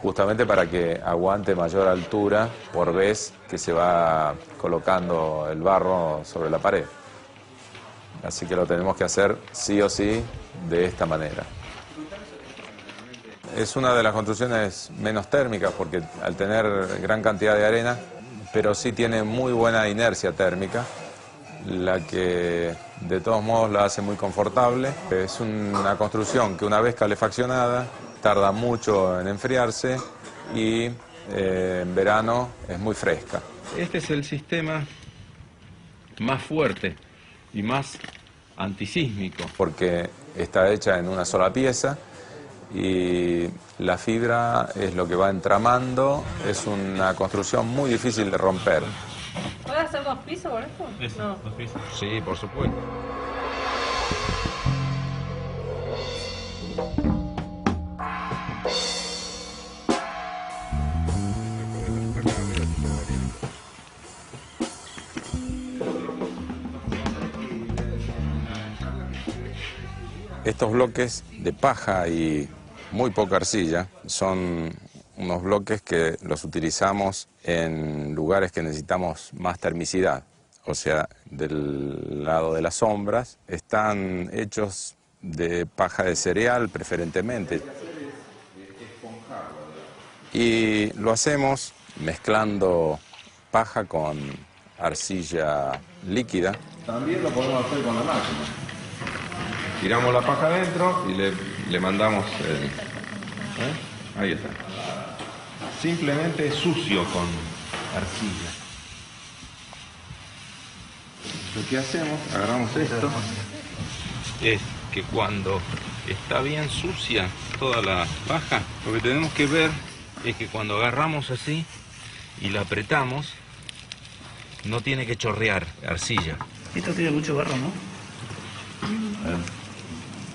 justamente para que aguante mayor altura por vez que se va colocando el barro sobre la pared. Así que lo tenemos que hacer sí o sí de esta manera. Es una de las construcciones menos térmicas porque al tener gran cantidad de arena, pero sí tiene muy buena inercia térmica, la que de todos modos la hace muy confortable. Es una construcción que una vez calefaccionada tarda mucho en enfriarse y en verano es muy fresca. Este es el sistema más fuerte y más antisísmico, porque está hecha en una sola pieza y la fibra es lo que va entramando. Es una construcción muy difícil de romper. ¿Puede hacer 2 pisos por esto? No. 2 pisos. Sí, por supuesto. Estos bloques de paja y muy poca arcilla son unos bloques que los utilizamos en lugares que necesitamos más termicidad. O sea, del lado de las sombras, están hechos de paja de cereal preferentemente. Y lo hacemos mezclando paja con arcilla líquida. También lo podemos hacer con la máquina. Tiramos la paja adentro y le mandamos el... Ahí está. Simplemente sucio con arcilla. Lo que hacemos, agarramos esto, es que cuando está bien sucia toda la paja, lo que tenemos que ver es que cuando agarramos así y la apretamos, no tiene que chorrear arcilla. Esto tiene mucho barro, ¿no?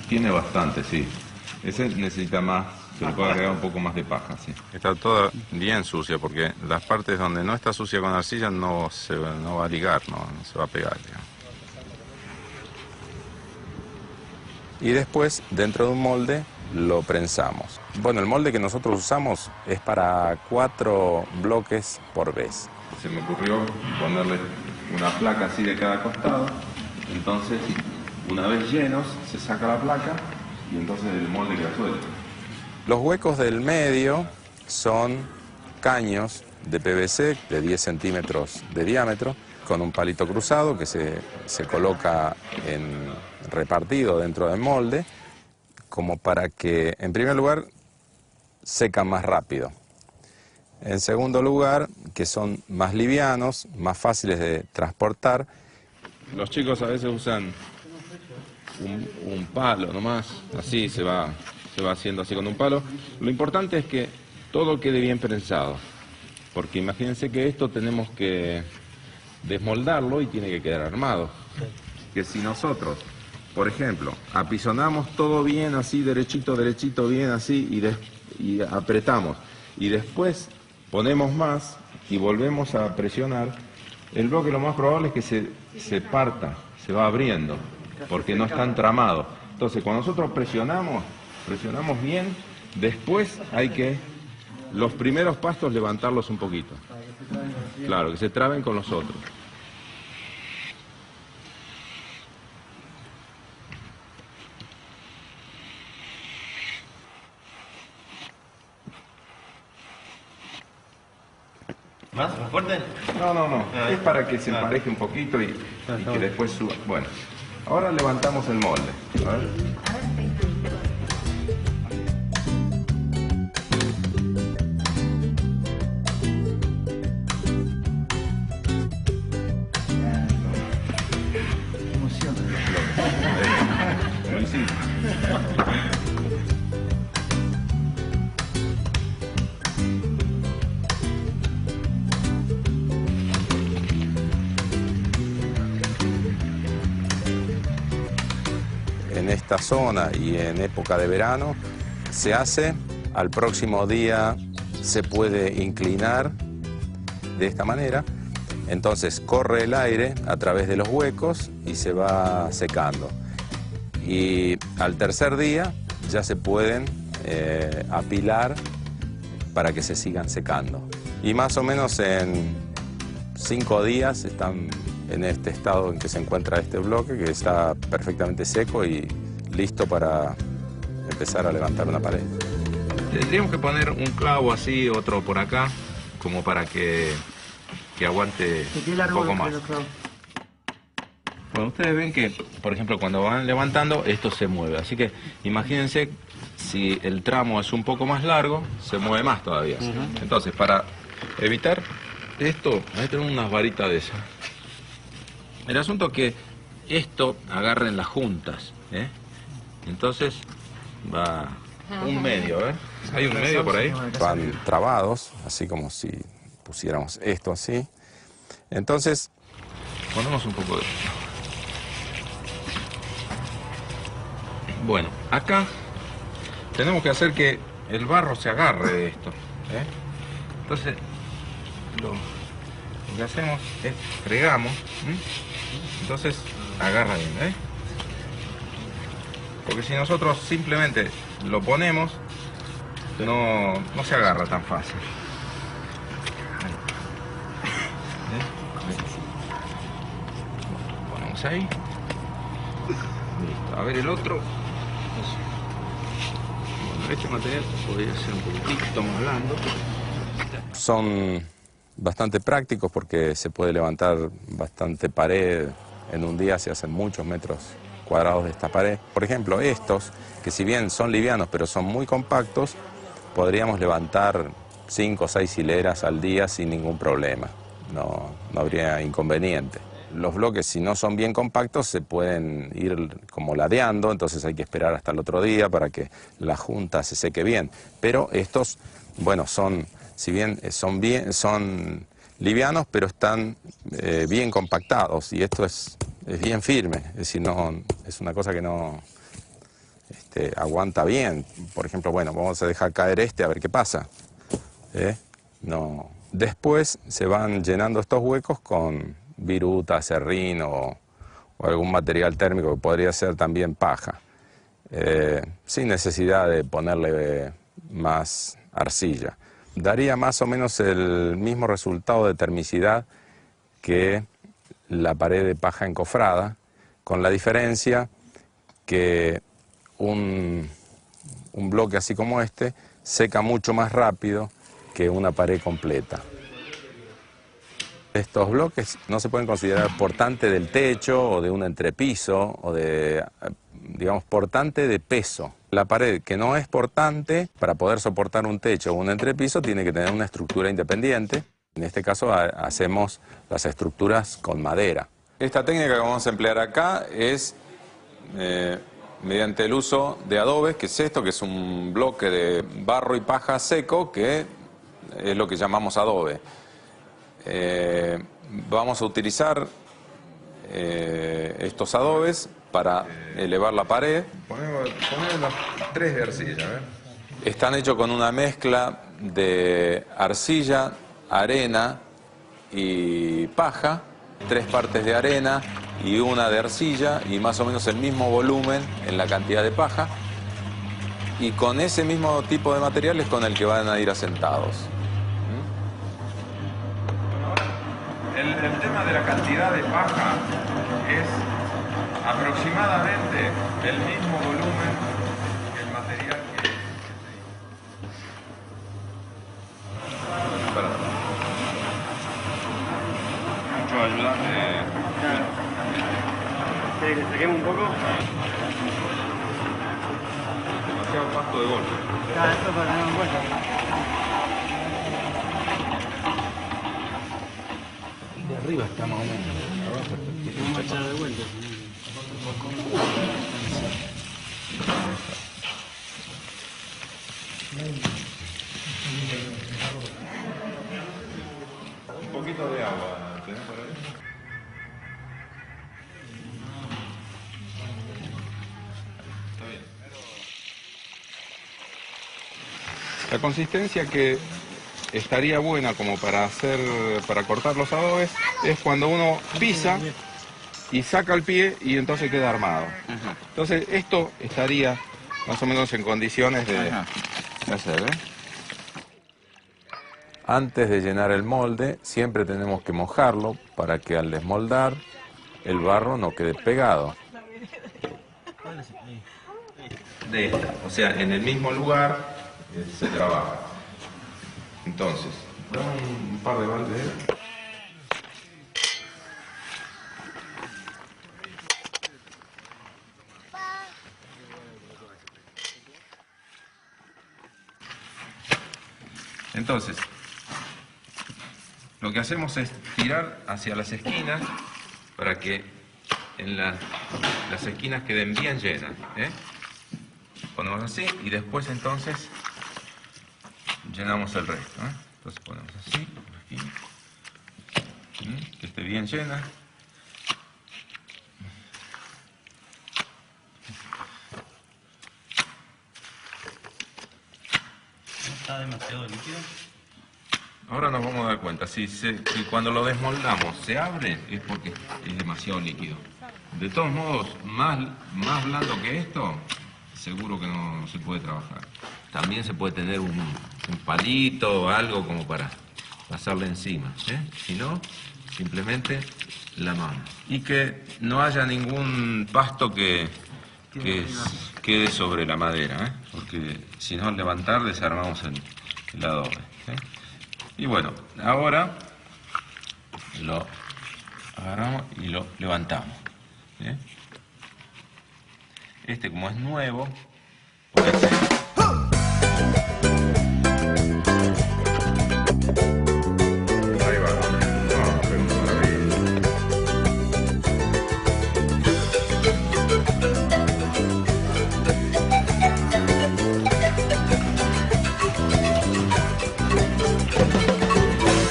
Tiene bastante, sí. Ese necesita más, se le puede agregar un poco más de paja, sí. Está toda bien sucia porque las partes donde no está sucia con arcilla no va a ligar, no se va a pegar, digamos. Y después, dentro de un molde, lo prensamos. Bueno, el molde que nosotros usamos es para 4 bloques por vez. Se me ocurrió ponerle una placa así de cada costado, entonces... Una vez llenos, se saca la placa y entonces el molde queda suelto. Los huecos del medio son caños de PVC de 10 centímetros de diámetro con un palito cruzado que se coloca repartido dentro del molde como para que, en primer lugar, secan más rápido. En segundo lugar, que son más livianos, más fáciles de transportar. Los chicos a veces usan un palo nomás, así se va haciendo así con un palo. Lo importante es que todo quede bien prensado, porque imagínense que esto tenemos que desmoldarlo y tiene que quedar armado. Que si nosotros, por ejemplo, apisonamos todo bien así, derechito, bien así, y apretamos, y después ponemos más y volvemos a presionar, el bloque lo más probable es que se parta, se va abriendo, porque no está entramado. Entonces, cuando nosotros presionamos bien, después hay que, los primeros pastos, levantarlos un poquito. Claro, que se traben con los otros. ¿Más fuerte? No. Es para que se empareje un poquito y que después suba. Bueno, ahora levantamos el molde. A ver. Lo hicimos. esta zona y en época de verano se hace, al próximo día se puede inclinar de esta manera, entonces corre el aire a través de los huecos y se va secando. Y al tercer día ya se pueden apilar para que se sigan secando. Y más o menos en 5 días están en este estado en que se encuentra este bloque, que está perfectamente seco y listo para empezar a levantar una pared. Tendríamos que poner un clavo así, otro por acá, como para que aguante un poco más. Bueno, ustedes ven que, por ejemplo, cuando van levantando, esto se mueve. Así que imagínense, si el tramo es un poco más largo, se mueve más todavía. Entonces, para evitar esto, hay que tener unas varitas de esas. El asunto es que esto agarre en las juntas, ¿eh? Entonces va un medio, ¿eh? Hay un medio por ahí. Van trabados, así como si pusiéramos esto así. Entonces, ponemos un poco de esto. Bueno, acá tenemos que hacer que el barro se agarre de esto, ¿eh? Entonces, lo que hacemos es fregamos, ¿eh? Entonces agarra bien, ¿eh? Porque si nosotros simplemente lo ponemos, no se agarra tan fácil. Ponemos ahí. Listo. A ver el otro. Bueno, este material podría ser un poquito más blando. Son bastante prácticos porque se puede levantar bastante pared. En un día se hacen muchos metros cuadrados de esta pared. Por ejemplo, estos, que si bien son livianos pero son muy compactos, podríamos levantar 5 o 6 hileras al día sin ningún problema. No habría inconveniente. Los bloques, si no son bien compactos, se pueden ir como ladeando, entonces hay que esperar hasta el otro día para que la junta se seque bien. Pero estos, bueno, si bien son livianos, pero están bien compactados, y esto es bien firme, es decir, es una cosa que no aguanta bien. Por ejemplo, bueno, vamos a dejar caer a ver qué pasa. Después se van llenando estos huecos con viruta, serrín o algún material térmico que podría ser también paja, sin necesidad de ponerle más arcilla. Daría más o menos el mismo resultado de termicidad que la pared de paja encofrada, con la diferencia que un bloque así como este seca mucho más rápido que una pared completa. Estos bloques no se pueden considerar portante del techo o de un entrepiso o de, digamos, portante de peso. La pared que no es portante, para poder soportar un techo o un entrepiso, tiene que tener una estructura independiente. En este caso hacemos las estructuras con madera. Esta técnica que vamos a emplear acá es mediante el uso de adobes, que es esto, que es un bloque de barro y paja seco, que es lo que llamamos adobe. Vamos a utilizar estos adobes para elevar la pared. Ponemos las 3 de arcilla. Están hechos con una mezcla de arcilla, arena y paja, 3 partes de arena y 1 de arcilla, y más o menos el mismo volumen en la cantidad de paja, y con ese mismo tipo de materiales con el que van a ir asentados. El tema de la cantidad de paja es aproximadamente el mismo volumen que el material que mucho ayudante. ¿Quiere que saquemos un poco? Demasiado pasto de golpe. Claro, esto para tener en cuenta. De arriba está más o menos. Abajo vamos a echar de vuelta. Un poquito de agua, ¿tenés por ahí? La consistencia que estaría buena como para cortar los adobes es cuando uno pisa y saca el pie y entonces queda armado. Entonces esto estaría más o menos en condiciones de hacer, ¿eh? Antes de llenar el molde, siempre tenemos que mojarlo para que al desmoldar el barro no quede pegado. De esta, o sea, en el mismo lugar se trabaja. Entonces, dame un par de baldes. Entonces, lo que hacemos es tirar hacia las esquinas para que en las esquinas queden bien llenas, ¿eh? Ponemos así y después entonces llenamos el resto, ¿eh? Entonces ponemos así, por aquí, que esté bien llena. ¿Está demasiado líquido? Ahora nos vamos a dar cuenta, si cuando lo desmoldamos se abre es porque es demasiado líquido. De todos modos, más blando que esto, seguro que no se puede trabajar. También se puede tener un palito o algo como para pasarle encima, ¿eh? Si no, simplemente la mano. Y que no haya ningún pasto que quede sobre la madera, ¿eh? Porque si no al levantar desarmamos el adobe, ¿eh? Y bueno, ahora lo agarramos y lo levantamos, ¿eh? Este como es nuevo, puede ser. Ahí va. No, pero maravilla.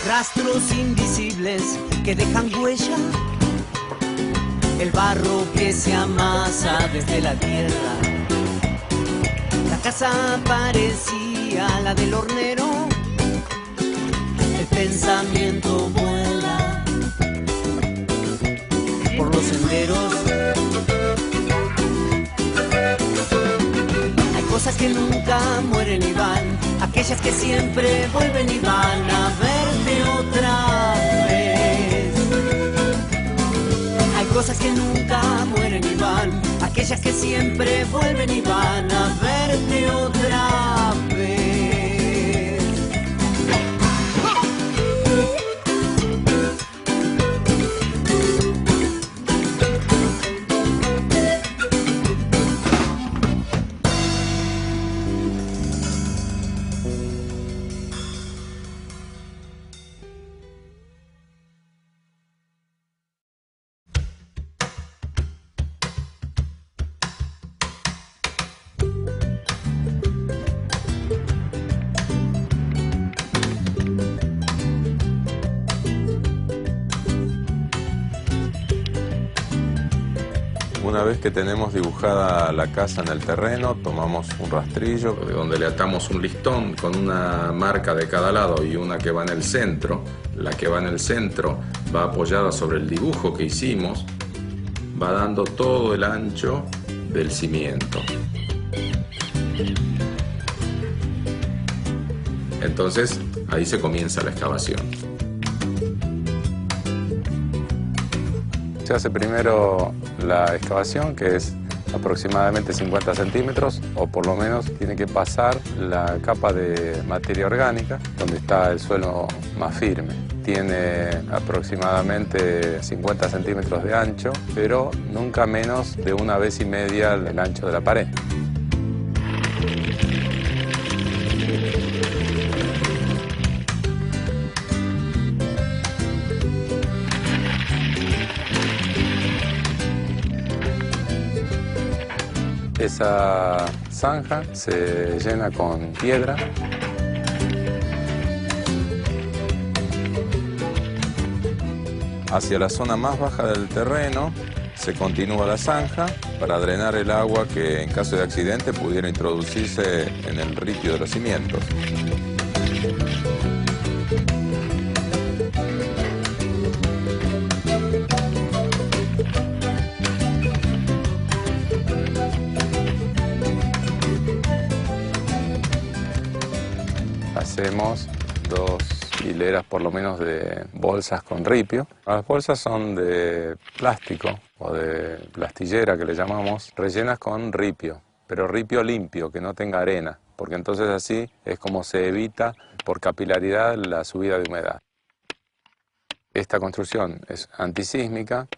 Rastros invisibles que dejan huella, el barro que se amasa desde la tierra. La casa parecía la del hornero, el pensamiento vuela por los senderos. Hay cosas que nunca mueren y van, aquellas que siempre vuelven y van a verte otra vez. Hay cosas que nunca mueren y van, aquellas que siempre vuelven y van a verte otra vez. Una vez que tenemos dibujada la casa en el terreno, tomamos un rastrillo de donde le atamos un listón con una marca de cada lado y una que va en el centro. La que va en el centro va apoyada sobre el dibujo que hicimos, va dando todo el ancho del cimiento. Entonces, ahí se comienza la excavación. Se hace primero la excavación, que es aproximadamente 50 centímetros, o por lo menos tiene que pasar la capa de materia orgánica, donde está el suelo más firme. Tiene aproximadamente 50 centímetros de ancho, pero nunca menos de 1,5 veces el ancho de la pared. Esa zanja se llena con piedra. Hacia la zona más baja del terreno se se continúa la zanja para drenar el agua que en caso de accidente pudiera introducirse en el ripio de los cimientos. Hacemos 2 hileras por lo menos de bolsas con ripio. Las bolsas son de plástico o de plastillera que le llamamos, rellenas con ripio, pero ripio limpio, que no tenga arena, porque entonces así es como se evita por capilaridad la subida de humedad. Esta construcción es antisísmica.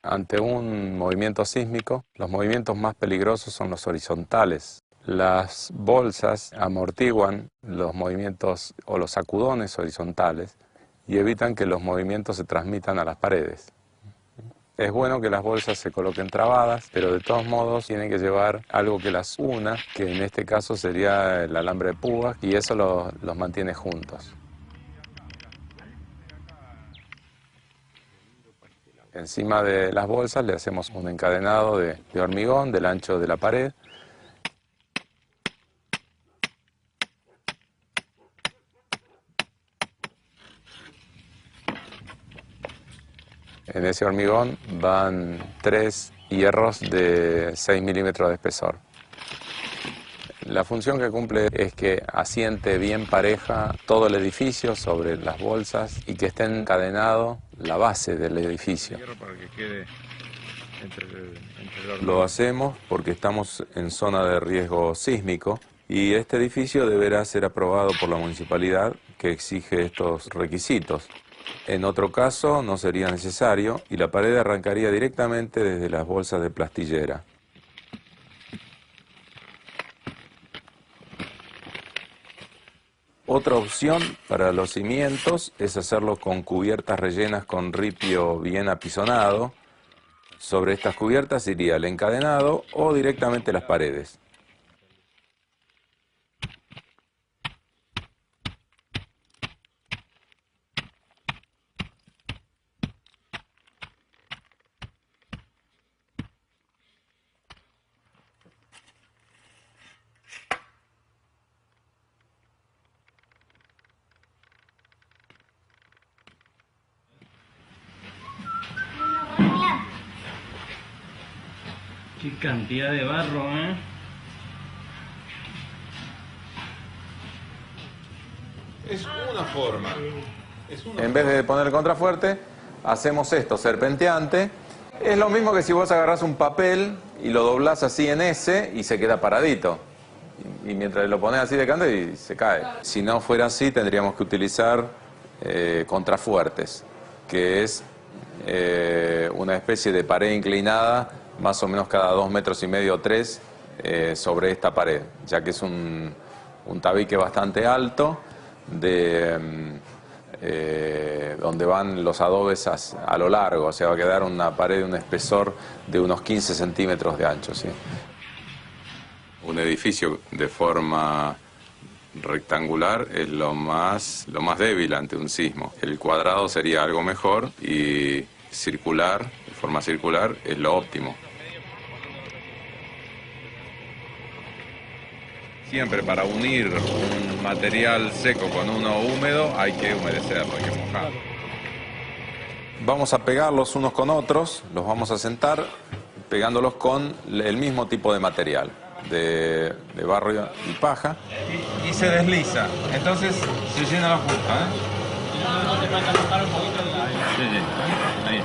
Ante un movimiento sísmico, los movimientos más peligrosos son los horizontales. Las bolsas amortiguan los movimientos o los sacudones horizontales y evitan que los movimientos se transmitan a las paredes. Es bueno que las bolsas se coloquen trabadas, pero de todos modos tienen que llevar algo que las una, que en este caso sería el alambre de púas, y eso los mantiene juntos. Encima de las bolsas le hacemos un encadenado de hormigón del ancho de la pared. En ese hormigón van 3 hierros de 6 milímetros de espesor. La función que cumple es que asiente bien pareja todo el edificio sobre las bolsas y que esté encadenado la base del edificio. Lo hacemos porque estamos en zona de riesgo sísmico y este edificio deberá ser aprobado por la municipalidad que exige estos requisitos. En otro caso no sería necesario y la pared arrancaría directamente desde las bolsas de plastillera. Otra opción para los cimientos es hacerlo con cubiertas rellenas con ripio bien apisonado. Sobre estas cubiertas iría el encadenado o directamente las paredes. Qué cantidad de barro, ¿eh? Es una forma. En vez de poner el contrafuerte, hacemos esto, serpenteante. Es lo mismo que si vos agarrás un papel y lo doblás así en S y se queda paradito. Y mientras lo pones así de canto y se cae. Si no fuera así, tendríamos que utilizar contrafuertes, que es una especie de pared inclinada más o menos cada 2,5 metros o 3 sobre esta pared, ya que es un tabique bastante alto donde van los adobes a lo largo, o sea, va a quedar una pared de un espesor de unos 15 centímetros de ancho, ¿sí? Un edificio de forma rectangular es lo más débil ante un sismo. El cuadrado sería algo mejor y circular, de forma circular, es lo óptimo. Siempre para unir un material seco con uno húmedo hay que humedecerlo, hay que mojarlo. Vamos a pegarlos unos con otros, los vamos a sentar pegándolos con el mismo tipo de material, de barro y paja. Y se desliza, entonces se llena la punta, No te falta tocar un poquito el aire. Sí, ahí.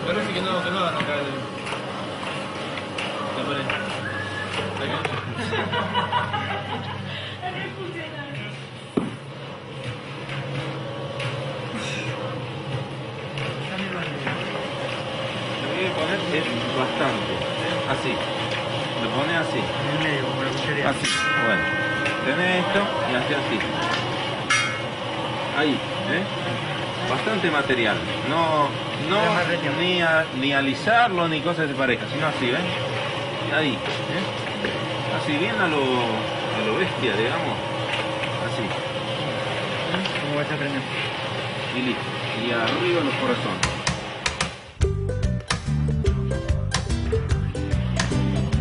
Parece que no van a caer la pared. Lo que hay que poner es bastante. Así. Lo pones así. En el medio, como la cucharilla. Así. Bueno. Tenés esto y haces así. Ahí, bastante material. No ni alisarlo ni cosas de pareja, sino así, ¿ven? Ahí, así bien a lo bestia, digamos. Así. ¿Cómo vas a aprender? Y listo. Y arriba los corazones.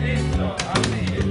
Eso, así es.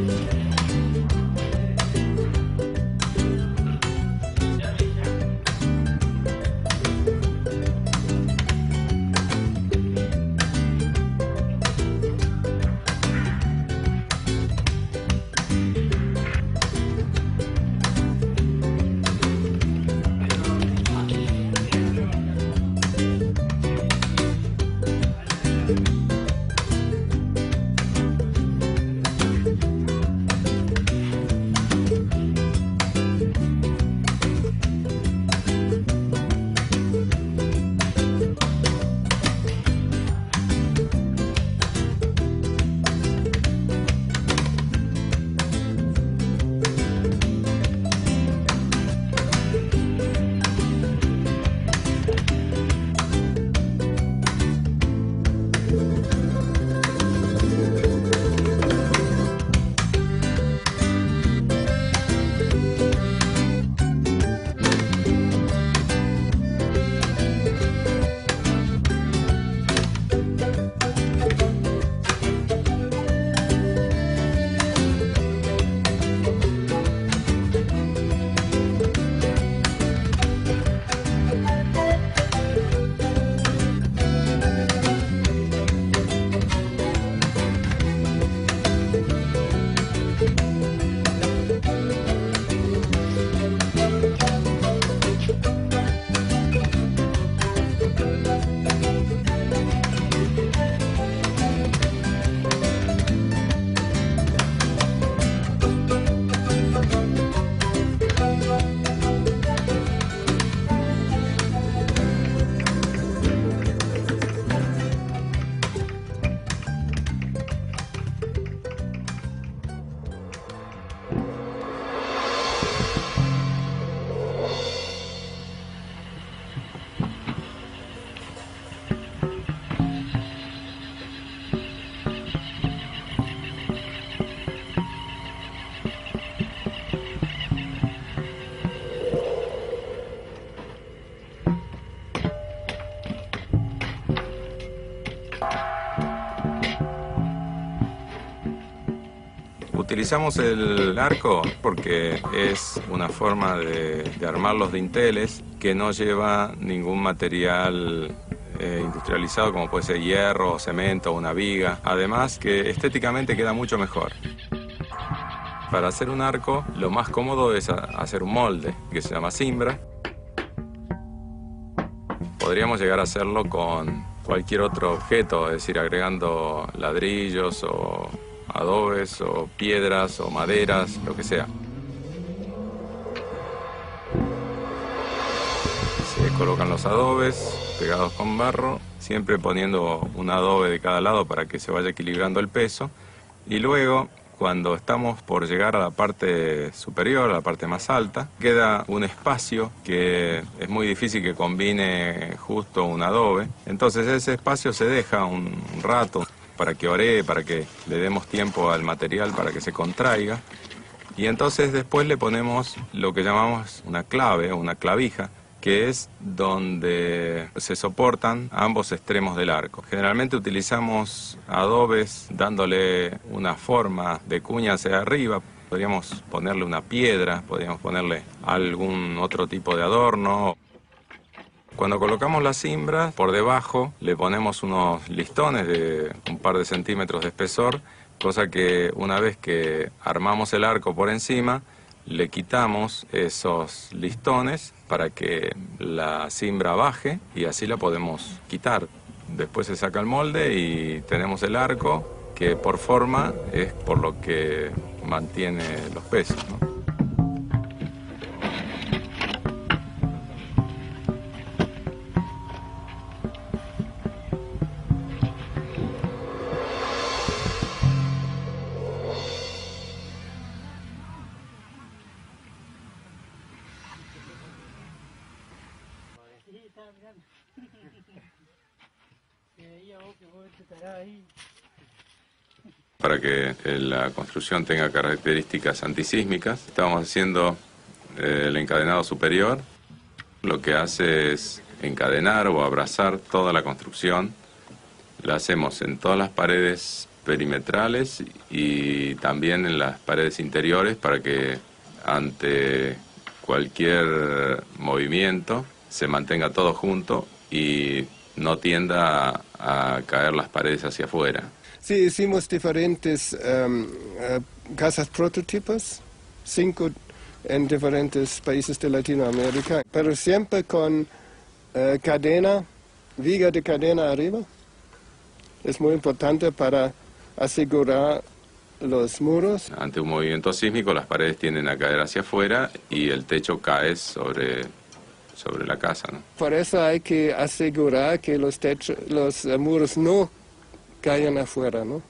Utilizamos el arco porque es una forma de armar los dinteles que no lleva ningún material industrializado como puede ser hierro, cemento o una viga. Además que estéticamente queda mucho mejor. Para hacer un arco lo más cómodo es hacer un molde que se llama cimbra. Podríamos llegar a hacerlo con cualquier otro objeto, es decir, agregando ladrillos o adobes o piedras o maderas, lo que sea. Se colocan los adobes pegados con barro, siempre poniendo un adobe de cada lado para que se vaya equilibrando el peso. Y luego, cuando estamos por llegar a la parte superior, a la parte más alta, queda un espacio que es muy difícil que combine justo un adobe. Entonces ese espacio se deja un rato para que oree, para que le demos tiempo al material para que se contraiga. Y entonces después le ponemos lo que llamamos una clave o una clavija, que es donde se soportan ambos extremos del arco. Generalmente utilizamos adobes dándole una forma de cuña hacia arriba. Podríamos ponerle una piedra, podríamos ponerle algún otro tipo de adorno. Cuando colocamos la cimbra, por debajo le ponemos unos listones de un par de centímetros de espesor, cosa que una vez que armamos el arco por encima, le quitamos esos listones para que la cimbra baje y así la podemos quitar. Después se saca el molde y tenemos el arco que por forma es por lo que mantiene los pesos, ¿no? Para que la construcción tenga características antisísmicas, estamos haciendo el encadenado superior. Lo que hace es encadenar o abrazar toda la construcción. La hacemos en todas las paredes perimetrales y también en las paredes interiores para que ante cualquier movimiento se mantenga todo junto y no tienda a caer las paredes hacia afuera. Sí, hicimos diferentes casas prototipos, 5 en diferentes países de Latinoamérica, pero siempre con cadena, viga de cadena arriba. Es muy importante para asegurar los muros. Ante un movimiento sísmico las paredes tienden a caer hacia afuera y el techo cae sobre la casa, ¿no? Por eso hay que asegurar que los muros no caigan afuera, ¿no?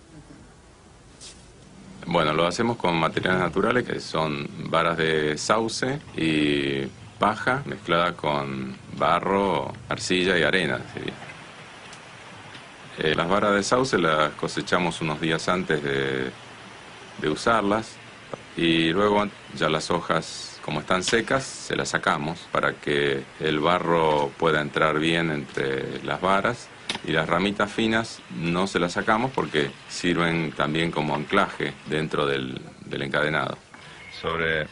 Bueno, lo hacemos con materiales naturales que son varas de sauce y paja mezclada con barro, arcilla y arena, sería. Las varas de sauce las cosechamos unos días antes de usarlas y luego ya las hojas, como están secas, se las sacamos para que el barro pueda entrar bien entre las varas, y las ramitas finas no se las sacamos porque sirven también como anclaje dentro del encadenado. Sobre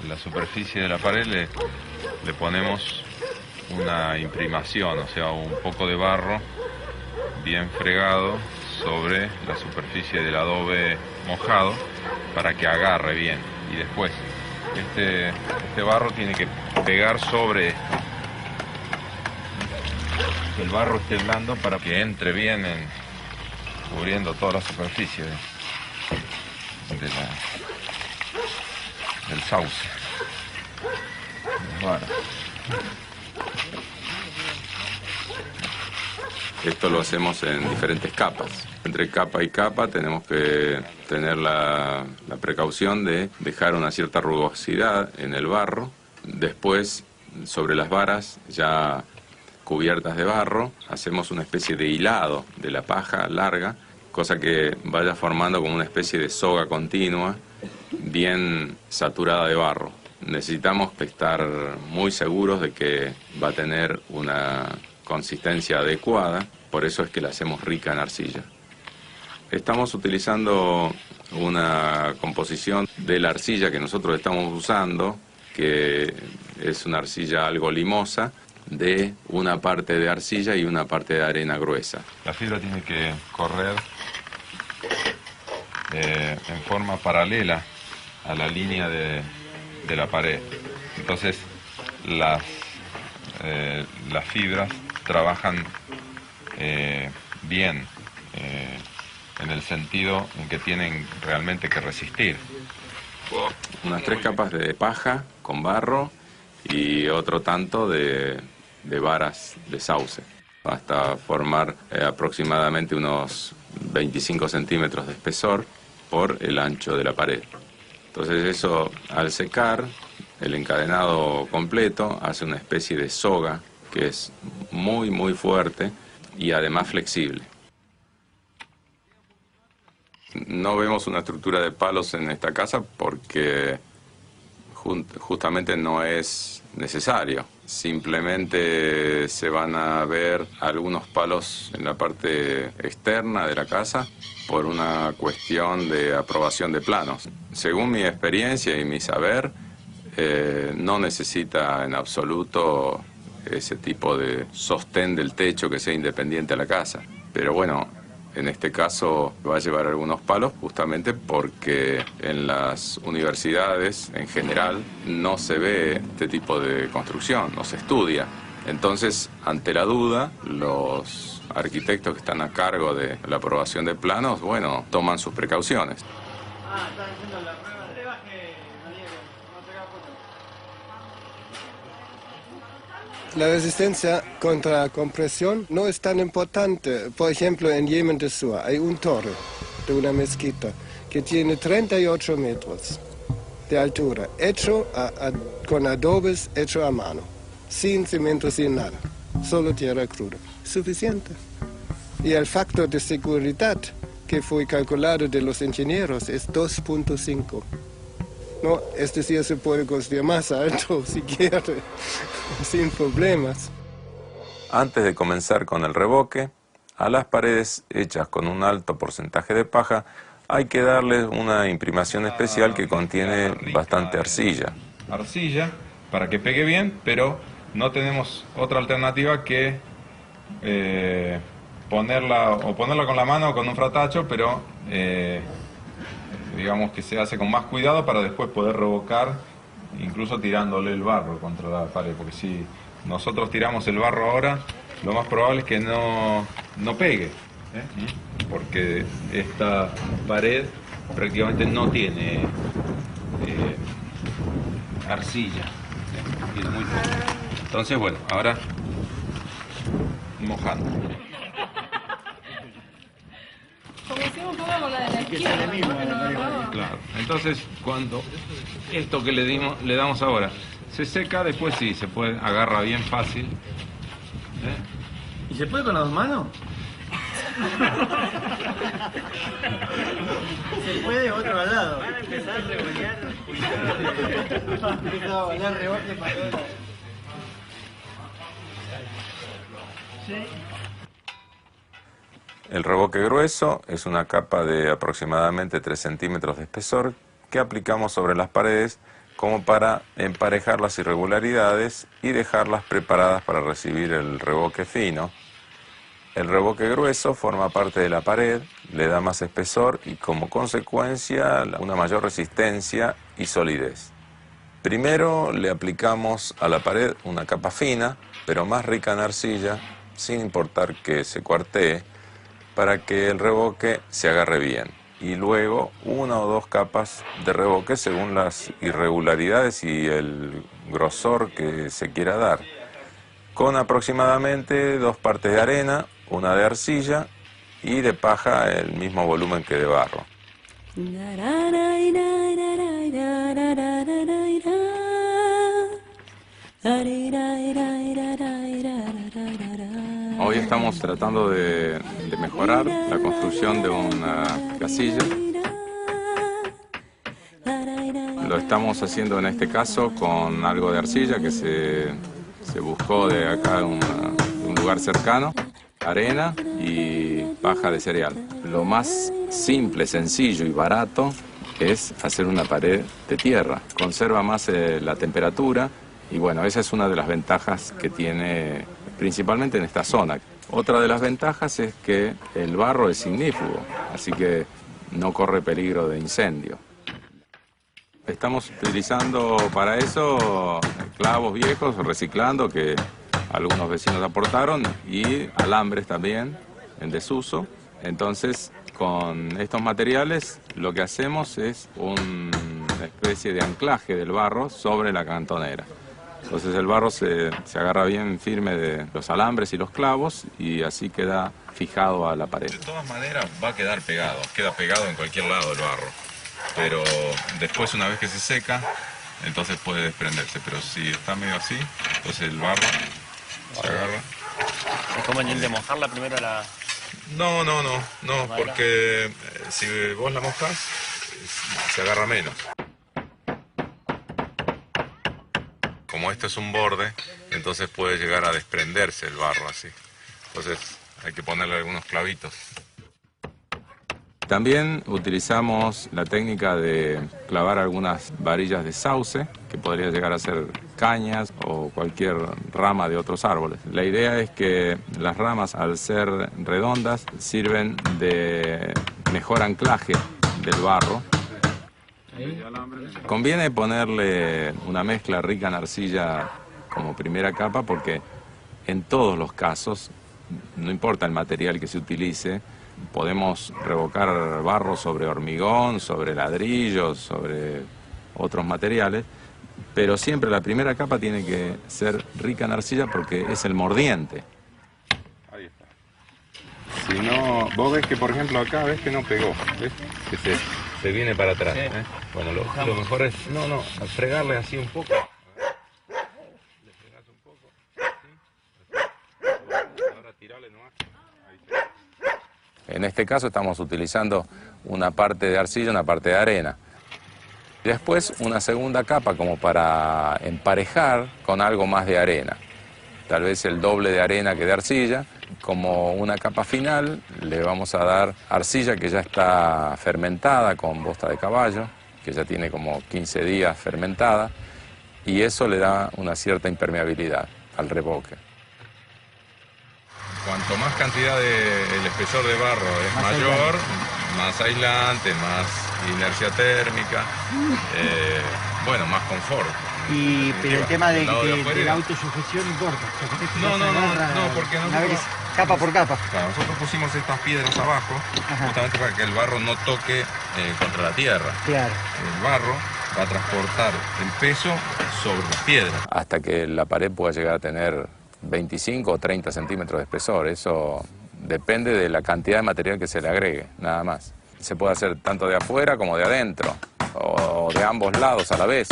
la superficie de la pared le ponemos una imprimación, o sea, un poco de barro bien fregado sobre la superficie del adobe mojado para que agarre bien. Y después este barro tiene que pegar sobre esto. Que el barro esté blando para que entre bien cubriendo toda la superficie del sauce. Bueno. Esto lo hacemos en diferentes capas. Entre capa y capa tenemos que tener la precaución de dejar una cierta rugosidad en el barro. Después, sobre las varas ya cubiertas de barro, hacemos una especie de hilado de la paja larga, cosa que vaya formando como una especie de soga continua, bien saturada de barro. Necesitamos estar muy seguros de que va a tener una consistencia adecuada, por eso es que la hacemos rica en arcilla. Estamos utilizando una composición de la arcilla que nosotros estamos usando, que es una arcilla algo limosa, de una parte de arcilla y una parte de arena gruesa. La fibra tiene que correr en forma paralela a la línea de la pared. Entonces las fibras trabajan bien en el sentido en que tienen realmente que resistir. Unas 3 capas de paja con barro y otro tanto de varas de sauce, hasta formar aproximadamente unos 25 centímetros de espesor por el ancho de la pared. Entonces eso, al secar, el encadenado completo hace una especie de soga que es muy muy fuerte y además flexible. No vemos una estructura de palos en esta casa porque justamente no es necesario. Simplemente se van a ver algunos palos en la parte externa de la casa por una cuestión de aprobación de planos. Según mi experiencia y mi saber, no necesita en absoluto ese tipo de sostén del techo que sea independiente a la casa. Pero bueno, en este caso va a llevar algunos palos justamente porque en las universidades en general no se ve este tipo de construcción, no se estudia. Entonces, ante la duda, los arquitectos que están a cargo de la aprobación de planos, bueno, toman sus precauciones. La resistencia contra compresión no es tan importante. Por ejemplo, en Yemen de Sur hay un torre de una mezquita que tiene 38 metros de altura, hecho con adobes, hecho a mano, sin cemento, sin nada. solo tierra cruda. Suficiente. Y el factor de seguridad que fue calculado de los ingenieros es 2.5. ¿No? Es decir, se puede construir más alto si quiere, sin problemas. Antes de comenzar con el revoque, a las paredes hechas con un alto porcentaje de paja hay que darles una imprimación especial que contiene bastante arcilla. Arcilla para que pegue bien, pero no tenemos otra alternativa que ponerla con la mano o con un fratacho, pero digamos que se hace con más cuidado para después poder revocar, incluso tirándole el barro contra la pared, porque si nosotros tiramos el barro ahora, lo más probable es que no pegue, porque esta pared prácticamente no tiene arcilla, tiene muy poco. Entonces, bueno, ahora mojando. Como hicimos un poco con la de la izquierda. Claro. Entonces, cuando esto que le damos ahora se seca, después sí, se puede, agarra bien fácil. ¿Y se puede con las dos manos? Se puede otro al lado. Van a empezar a revolear. Va a empezar a volar rebote para todos lados. Sí. El revoque grueso es una capa de aproximadamente 3 centímetros de espesor que aplicamos sobre las paredes como para emparejar las irregularidades y dejarlas preparadas para recibir el revoque fino. El revoque grueso forma parte de la pared, le da más espesor y como consecuencia una mayor resistencia y solidez. Primero le aplicamos a la pared una capa fina, pero más rica en arcilla, sin importar que se cuartee, para que el revoque se agarre bien. Y luego 1 o 2 capas de revoque según las irregularidades y el grosor que se quiera dar, con aproximadamente 2 partes de arena, 1 de arcilla y de paja el mismo volumen que de barro. Hoy estamos tratando de mejorar la construcción de una casilla. Lo estamos haciendo en este caso con algo de arcilla que se buscó de acá un lugar cercano, arena y paja de cereal. Lo más simple, sencillo y barato es hacer una pared de tierra. Conserva más la temperatura y bueno, esa es una de las ventajas que tiene principalmente en esta zona. Otra de las ventajas es que el barro es ignífugo, así que no corre peligro de incendio. Estamos utilizando para eso clavos viejos, reciclando, que algunos vecinos aportaron, y alambres también en desuso. Entonces, con estos materiales lo que hacemos es una especie de anclaje del barro sobre la cantonera. Entonces el barro se agarra bien firme de los alambres y los clavos y así queda fijado a la pared. De todas maneras va a quedar pegado, queda pegado en cualquier lado el barro. Pero después, una vez que se seca, entonces puede desprenderse. Pero si está medio así, entonces el barro se agarra. ¿Es conveniente mojarla primero la...? No, porque si vos la mojás, se agarra menos. Como esto es un borde, entonces puede llegar a desprenderse el barro así. Entonces hay que ponerle algunos clavitos. También utilizamos la técnica de clavar algunas varillas de sauce, que podría llegar a ser cañas o cualquier rama de otros árboles. La idea es que las ramas, al ser redondas, sirven de mejor anclaje del barro. Conviene ponerle una mezcla rica en arcilla como primera capa porque en todos los casos, no importa el material que se utilice, podemos revocar barro sobre hormigón, sobre ladrillos, sobre otros materiales, pero siempre la primera capa tiene que ser rica en arcilla porque es el mordiente. Ahí está. Si no, vos ves que por ejemplo acá ves que no pegó, ¿ves? Que se viene para atrás. ¿Eh? Bueno, lo mejor es, fregarle así un poco. Le fregás un poco, ¿sí? este caso estamos utilizando una parte de arcilla, una parte de arena. Después una segunda capa como para emparejar con algo más de arena. Tal vez el doble de arena que de arcilla. Como una capa final le vamos a dar arcilla que ya está fermentada con bosta de caballo, que ya tiene como 15 días fermentada, y eso le da una cierta impermeabilidad al revoque. Cuanto más cantidad el espesor de barro es mayor, más aislante, más inercia térmica, bueno, más confort. Pero el tema de la autosujeción importa. No, porque una vez capa por capa. Claro, nosotros pusimos estas piedras abajo, justamente para que el barro no toque contra la tierra. Claro. El barro va a transportar el peso sobre las piedras. Hasta que la pared pueda llegar a tener 25 o 30 centímetros de espesor. Eso depende de la cantidad de material que se le agregue, nada más. Se puede hacer tanto de afuera como de adentro, o de ambos lados a la vez.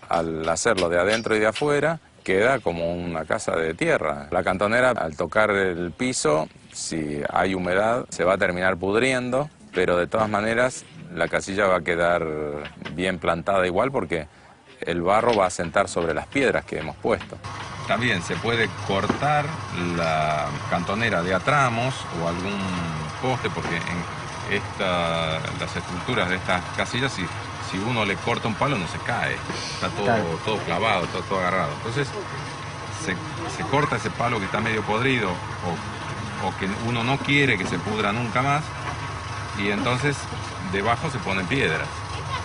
Al hacerlo de adentro y de afuera, queda como una casa de tierra. La cantonera, al tocar el piso, si hay humedad, se va a terminar pudriendo, pero de todas maneras la casilla va a quedar bien plantada igual porque el barro va a sentar sobre las piedras que hemos puesto. También se puede cortar la cantonera de a tramos o algún poste, porque en las estructuras de estas casillas, si uno le corta un palo no se cae, está todo clavado, está todo agarrado. Entonces se corta ese palo que está medio podrido o que uno no quiere que se pudra nunca más, y entonces debajo se ponen piedras.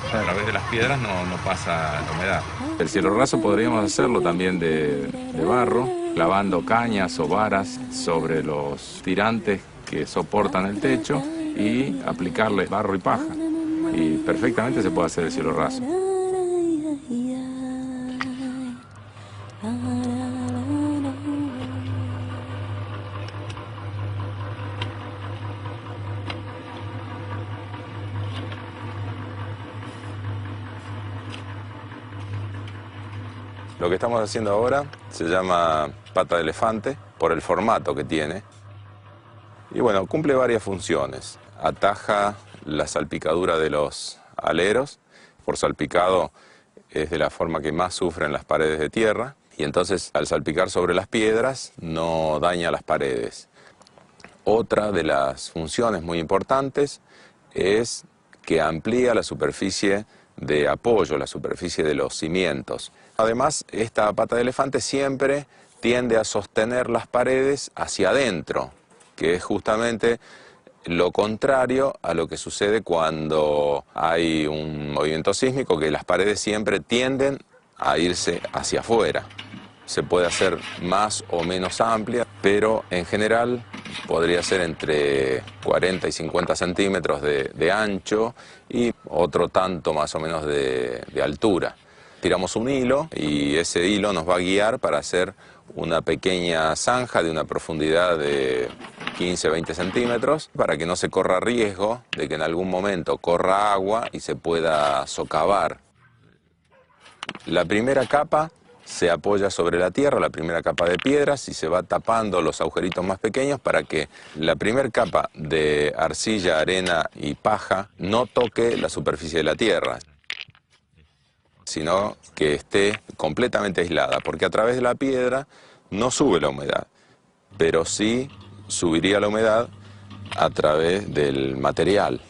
A través de las piedras no pasa la humedad. El cielo raso podríamos hacerlo también de barro, clavando cañas o varas sobre los tirantes que soportan el techo y aplicarle barro y paja. Y perfectamente se puede hacer el cielo raso. Lo que estamos haciendo ahora se llama pata de elefante por el formato que tiene. Y bueno, cumple varias funciones. Ataja la salpicadura de los aleros. Por salpicado es de la forma que más sufren las paredes de tierra. Y entonces al salpicar sobre las piedras no daña las paredes. Otra de las funciones muy importantes es que amplía la superficie de apoyo, la superficie de los cimientos. Además, esta pata de elefante siempre tiende a sostener las paredes hacia adentro, que es justamente lo contrario a lo que sucede cuando hay un movimiento sísmico, que las paredes siempre tienden a irse hacia afuera. Se puede hacer más o menos amplia, pero en general podría ser entre 40 y 50 centímetros de ancho y otro tanto más o menos de altura. Tiramos un hilo y ese hilo nos va a guiar para hacer una pequeña zanja de una profundidad de 15-20 centímetros para que no se corra riesgo de que en algún momento corra agua y se pueda socavar. La primera capa se apoya sobre la tierra, la primera capa de piedras, y se va tapando los agujeritos más pequeños para que la primera capa de arcilla, arena y paja no toque la superficie de la tierra, sino que esté completamente aislada, porque a través de la piedra no sube la humedad, pero sí subiría la humedad a través del material.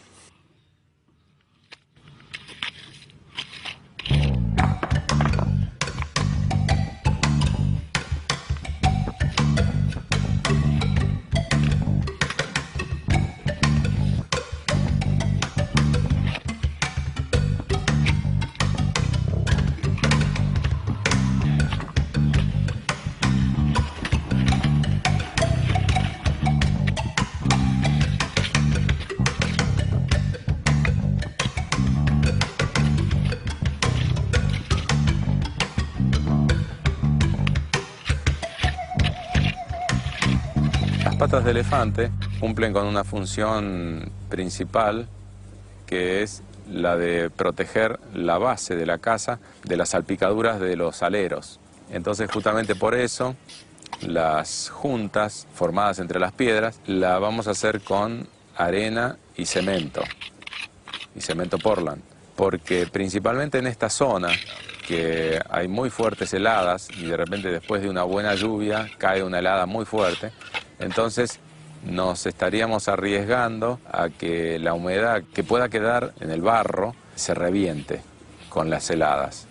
Las patas de elefante cumplen con una función principal, que es la de proteger la base de la casa de las salpicaduras de los aleros. Entonces, justamente por eso, las juntas formadas entre las piedras las vamos a hacer con arena y cemento Portland, porque principalmente en esta zona que hay muy fuertes heladas y de repente después de una buena lluvia cae una helada muy fuerte, entonces nos estaríamos arriesgando a que la humedad que pueda quedar en el barro se reviente con las heladas.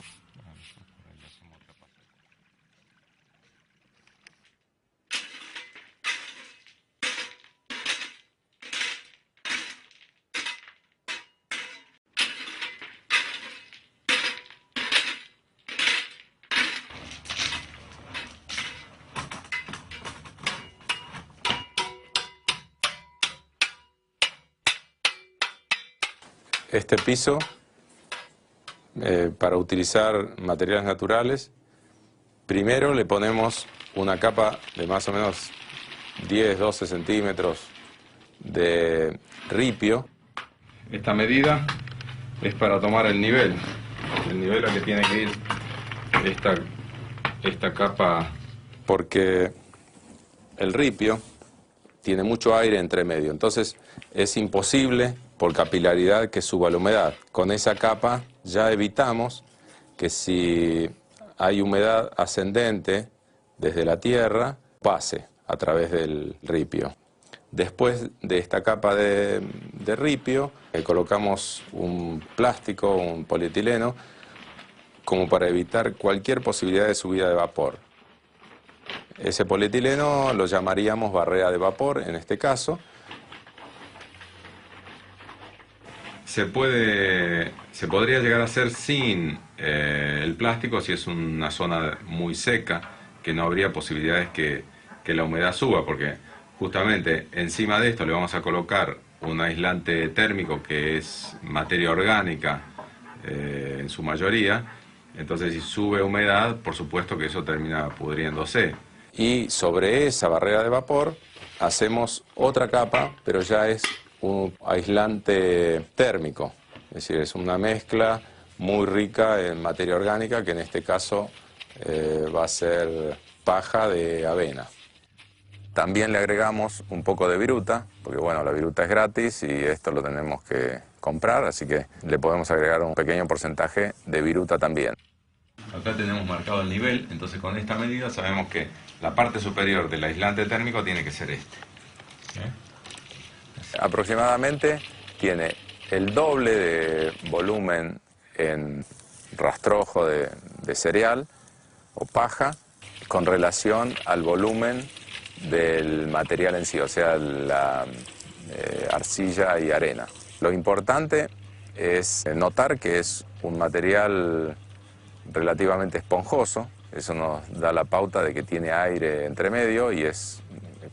Este piso, para utilizar materiales naturales, primero le ponemos una capa de más o menos 10-12 centímetros de ripio. Esta medida es para tomar el nivel al que tiene que ir esta capa, porque el ripio tiene mucho aire entre medio, entonces es imposible por capilaridad que suba la humedad. Con esa capa ya evitamos que si hay humedad ascendente desde la tierra, pase a través del ripio. Después de esta capa de ripio, colocamos un plástico, un polietileno, como para evitar cualquier posibilidad de subida de vapor. Ese polietileno lo llamaríamos barrera de vapor en este caso. Se podría llegar a hacer sin el plástico si es una zona muy seca, que no habría posibilidades que la humedad suba, porque justamente encima de esto le vamos a colocar un aislante térmico que es materia orgánica en su mayoría, entonces si sube humedad, por supuesto que eso termina pudriéndose. Y sobre esa barrera de vapor hacemos otra capa, pero ya es un aislante térmico, es decir, es una mezcla muy rica en materia orgánica, que en este caso va a ser paja de avena. También le agregamos un poco de viruta, porque bueno, la viruta es gratis y esto lo tenemos que comprar, así que le podemos agregar un pequeño porcentaje de viruta también. Acá tenemos marcado el nivel, entonces con esta medida sabemos que la parte superior del aislante térmico tiene que ser este. Aproximadamente tiene el doble de volumen en rastrojo de cereal o paja con relación al volumen del material en sí, o sea, la arcilla y arena. Lo importante es notar que es un material relativamente esponjoso, eso nos da la pauta de que tiene aire entre medio y es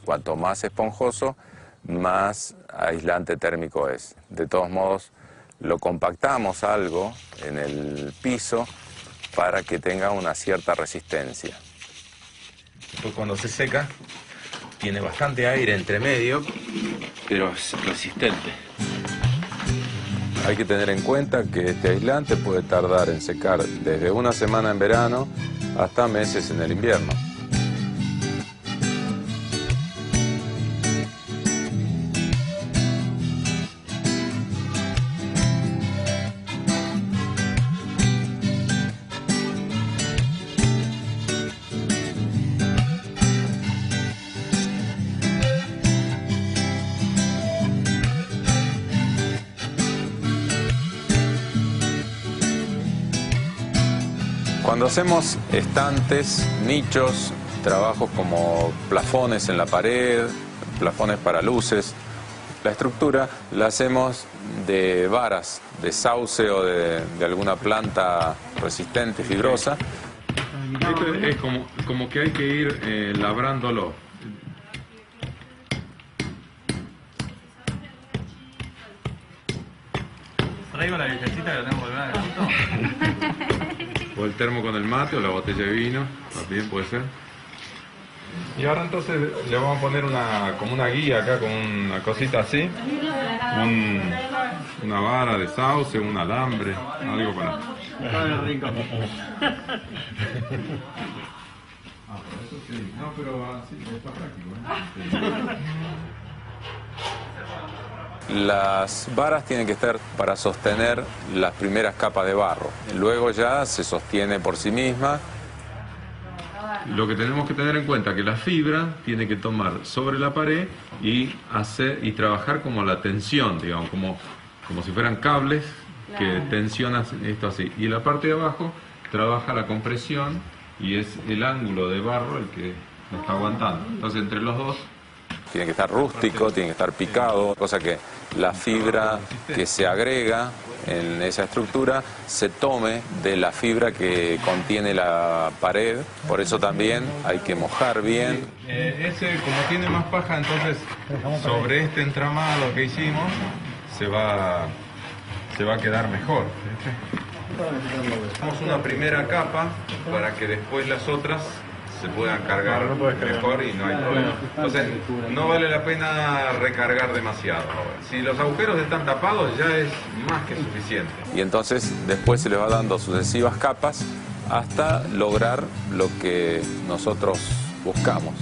cuanto más esponjoso, más aislante térmico es. De todos modos, lo compactamos algo en el piso para que tenga una cierta resistencia. Después cuando se seca, tiene bastante aire entre medio, pero es resistente. Hay que tener en cuenta que este aislante puede tardar en secar desde una semana en verano hasta meses en el invierno. Cuando hacemos estantes, nichos, trabajos como plafones en la pared, plafones para luces, la estructura la hacemos de varas, de sauce o de alguna planta resistente, fibrosa. Esto es como que hay que ir labrándolo. Traigo la viejecita que la tengo colgada en el auto. O el termo con el mate o la botella de vino, también puede ser. Y ahora entonces le vamos a poner como una guía acá, con una cosita así. Una vara de sauce, un alambre, algo para... Eso sí. No, pero así está práctico, ¿eh? Las varas tienen que estar para sostener las primeras capas de barro. Luego ya se sostiene por sí misma. Lo que tenemos que tener en cuenta es que la fibra tiene que tomar sobre la pared y trabajar como la tensión, digamos, como si fueran cables que tensionan esto así. Y la parte de abajo trabaja la compresión y es el ángulo de barro el que lo está aguantando. Entonces entre los dos tiene que estar rústico, tiene que estar picado, cosa que la fibra que se agrega en esa estructura se tome de la fibra que contiene la pared. Por eso también hay que mojar bien. Ese, como tiene más paja, entonces sobre este entramado que hicimos se va a quedar mejor. Hacemos una primera capa para que después las otras se puedan cargar mejor y no hay problema. Entonces, no vale la pena recargar demasiado. Si los agujeros están tapados, ya es más que suficiente. Y entonces, después se le va dando sucesivas capas hasta lograr lo que nosotros buscamos.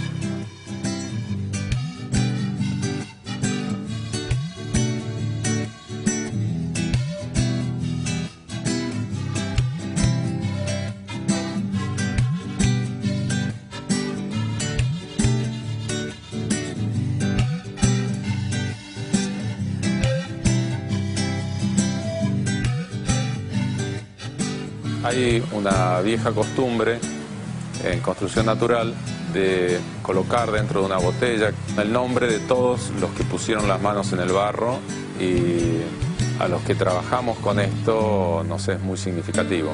Hay una vieja costumbre en construcción natural de colocar dentro de una botella el nombre de todos los que pusieron las manos en el barro, y a los que trabajamos con esto nos es muy significativo.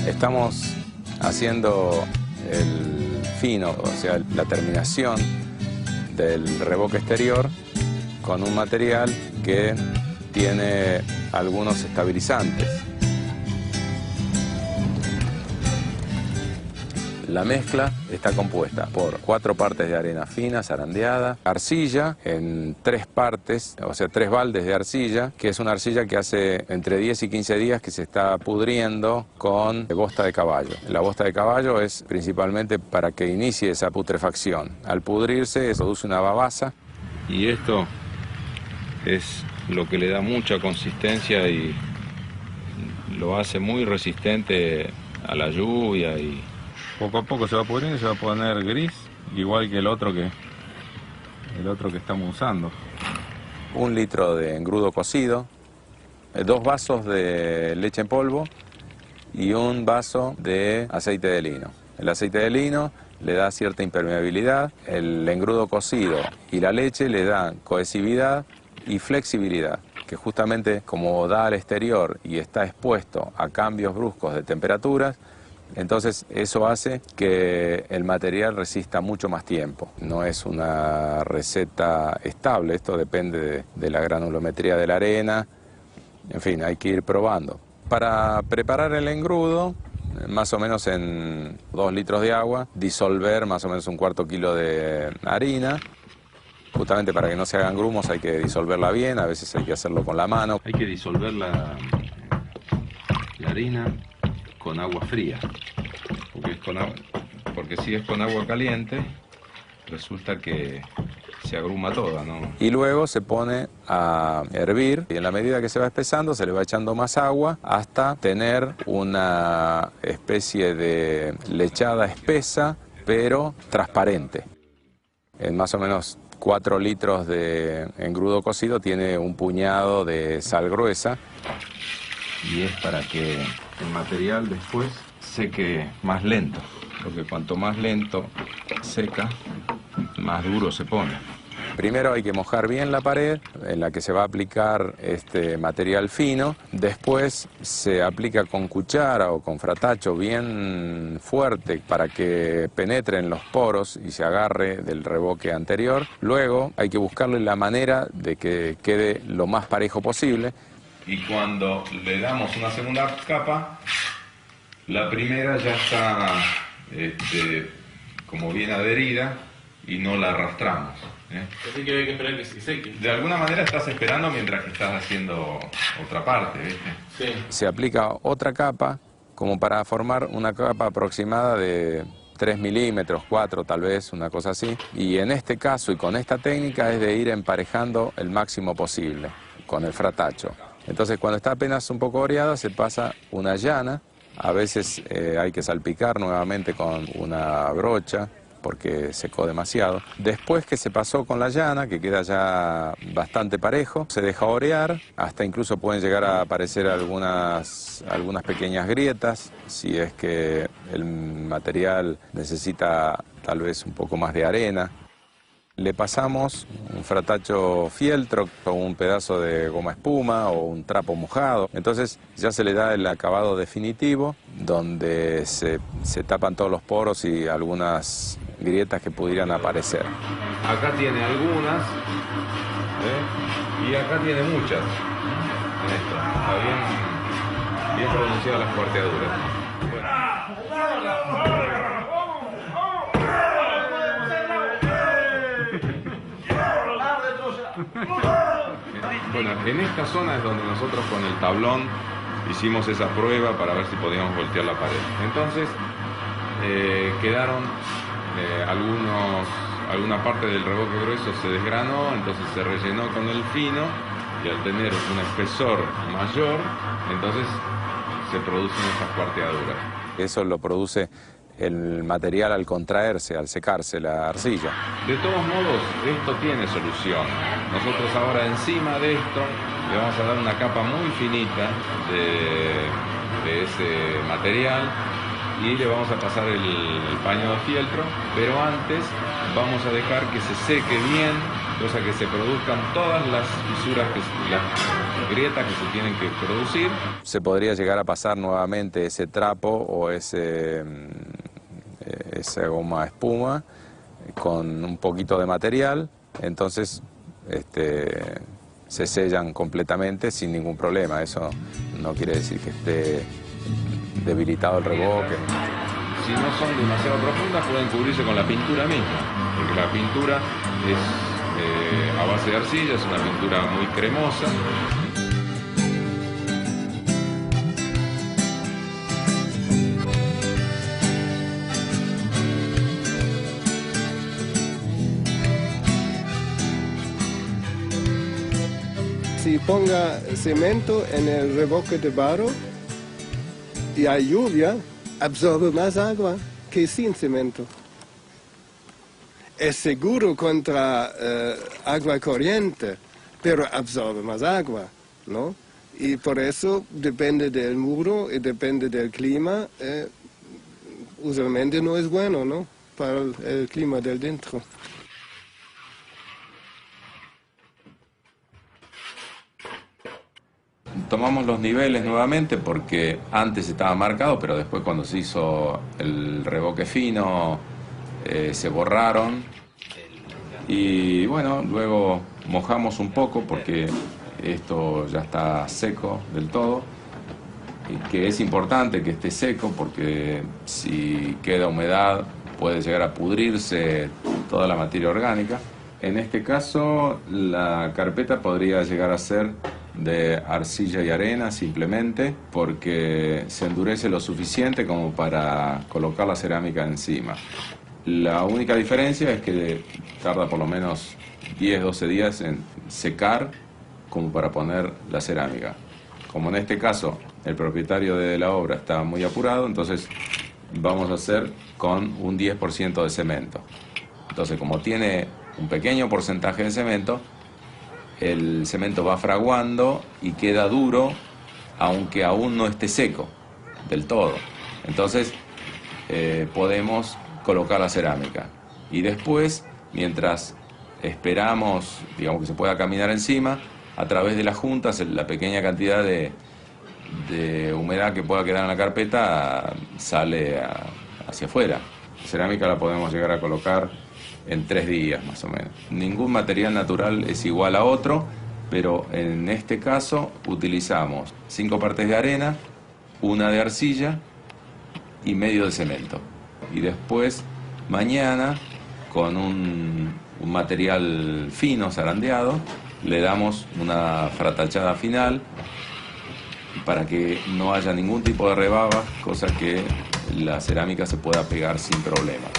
Estamos haciendo el fino, o sea, la terminación del revoque exterior con un material que tiene algunos estabilizantes. La mezcla está compuesta por 4 partes de arena fina, zarandeada, arcilla en 3 partes, o sea, 3 baldes de arcilla, que es una arcilla que hace entre 10 y 15 días que se está pudriendo con bosta de caballo. La bosta de caballo es principalmente para que inicie esa putrefacción. Al pudrirse, produce una babasa. Y esto es lo que le da mucha consistencia y lo hace muy resistente a la lluvia, y poco a poco se va pudriendo y se va a poner gris, igual que el otro que estamos usando. 1 litro de engrudo cocido, 2 vasos de leche en polvo y 1 vaso de aceite de lino. El aceite de lino le da cierta impermeabilidad, el engrudo cocido y la leche le dan cohesividad y flexibilidad, que justamente como da al exterior y está expuesto a cambios bruscos de temperaturas, entonces eso hace que el material resista mucho más tiempo. No es una receta estable, esto depende de la granulometría de la arena, en fin, hay que ir probando. Para preparar el engrudo, más o menos en 2 litros de agua, disolver más o menos 1/4 kilo de harina. Justamente para que no se hagan grumos hay que disolverla bien, a veces hay que hacerlo con la mano. Hay que disolver la harina con agua fría, porque si es con agua caliente resulta que se agruma toda, ¿no? Y luego se pone a hervir y en la medida que se va espesando se le va echando más agua hasta tener una especie de lechada espesa pero transparente. En más o menos 4 litros de engrudo cocido tiene un puñado de sal gruesa. Y es para que el material después seque más lento, porque cuanto más lento seca, más duro se pone. Primero hay que mojar bien la pared en la que se va a aplicar este material fino. Después se aplica con cuchara o con fratacho bien fuerte para que penetre en los poros y se agarre del revoque anterior. Luego hay que buscarle la manera de que quede lo más parejo posible. Y cuando le damos una segunda capa, la primera ya está como bien adherida y no la arrastramos. Así que hay que esperar que se seque. De alguna manera estás esperando mientras que estás haciendo otra parte, ¿viste? Sí. Se aplica otra capa como para formar una capa aproximada de 3 milímetros, 4 tal vez, una cosa así. Y en este caso y con esta técnica es de ir emparejando el máximo posible con el fratacho. Entonces cuando está apenas un poco oreada se pasa una llana. A veces hay que salpicar nuevamente con una brocha porque secó demasiado. Después que se pasó con la llana, que queda ya bastante parejo, se deja orear, hasta incluso pueden llegar a aparecer algunas pequeñas grietas, si es que el material necesita tal vez un poco más de arena. Le pasamos un fratacho fieltro con un pedazo de goma espuma o un trapo mojado. Entonces ya se le da el acabado definitivo, donde se tapan todos los poros y algunas grietas que pudieran aparecer. Acá tiene algunas, y acá tiene muchas. Está bien pronunciadas las cuarteaduras. Bueno, en esta zona es donde nosotros con el tablón hicimos esa prueba para ver si podíamos voltear la pared. Entonces quedaron alguna parte del revoque grueso se desgranó, entonces se rellenó con el fino y al tener un espesor mayor, entonces se producen esas cuarteaduras. Eso lo produce el material al contraerse, al secarse la arcilla. De todos modos, esto tiene solución. Nosotros ahora encima de esto le vamos a dar una capa muy finita de ese material y le vamos a pasar el paño de fieltro, pero antes vamos a dejar que se seque bien, cosa que se produzcan todas las fisuras, las grietas que se tienen que producir. Se podría llegar a pasar nuevamente ese trapo o esa goma espuma con un poquito de material, entonces se sellan completamente sin ningún problema. Eso no quiere decir que esté debilitado el revoque. Si no son demasiado profundas pueden cubrirse con la pintura misma, porque la pintura es a base de arcilla, es una pintura muy cremosa. Si ponga cemento en el revoque de barro y hay lluvia, absorbe más agua que sin cemento. Es seguro contra agua corriente, pero absorbe más agua, ¿no? Y por eso depende del muro y depende del clima, usualmente no es bueno, ¿no? Para el clima del dentro. Tomamos los niveles nuevamente porque antes estaba marcado, pero después cuando se hizo el revoque fino se borraron. Y bueno, luego mojamos un poco porque esto ya está seco del todo. Y que es importante que esté seco porque si queda humedad puede llegar a pudrirse toda la materia orgánica. En este caso la carpeta podría llegar a ser de arcilla y arena simplemente porque se endurece lo suficiente como para colocar la cerámica encima. La única diferencia es que tarda por lo menos 10-12 días en secar como para poner la cerámica. Como en este caso el propietario de la obra está muy apurado, entonces vamos a hacer con un 10% de cemento. Entonces, como tiene un pequeño porcentaje de cemento, el cemento va fraguando y queda duro, aunque aún no esté seco del todo. Entonces, podemos colocar la cerámica. Y después, mientras esperamos, digamos, que se pueda caminar encima, a través de las juntas, la pequeña cantidad de humedad que pueda quedar en la carpeta sale hacia afuera. La cerámica la podemos llegar a colocar en 3 días más o menos. Ningún material natural es igual a otro, pero en este caso utilizamos 5 partes de arena, 1 de arcilla y medio de cemento. Y después, mañana, con un material fino, zarandeado, le damos una fratachada final para que no haya ningún tipo de rebaba, cosa que la cerámica se pueda pegar sin problemas.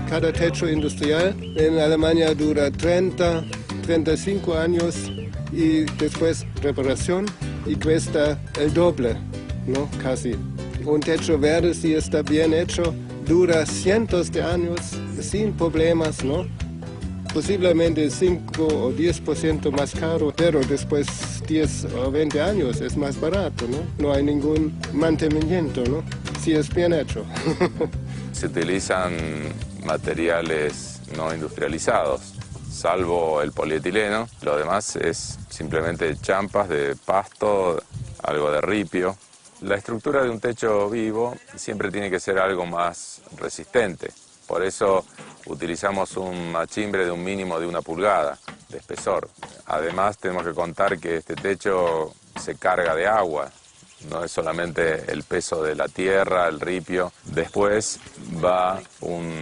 Cada techo industrial en Alemania dura 30, 35 años y después reparación y cuesta el doble, ¿no? Casi. Un techo verde, si está bien hecho, dura cientos de años sin problemas, ¿no? Posiblemente 5 o 10% más caro, pero después 10 o 20 años es más barato, ¿no? No hay ningún mantenimiento, ¿no? Si es bien hecho. Se utilizan materiales no industrializados, salvo el polietileno. Lo demás es simplemente champas de pasto, algo de ripio. La estructura de un techo vivo siempre tiene que ser algo más resistente. Por eso utilizamos un machimbre de un mínimo de 1 pulgada de espesor. Además, tenemos que contar que este techo se carga de agua. No es solamente el peso de la tierra, el ripio. Después va un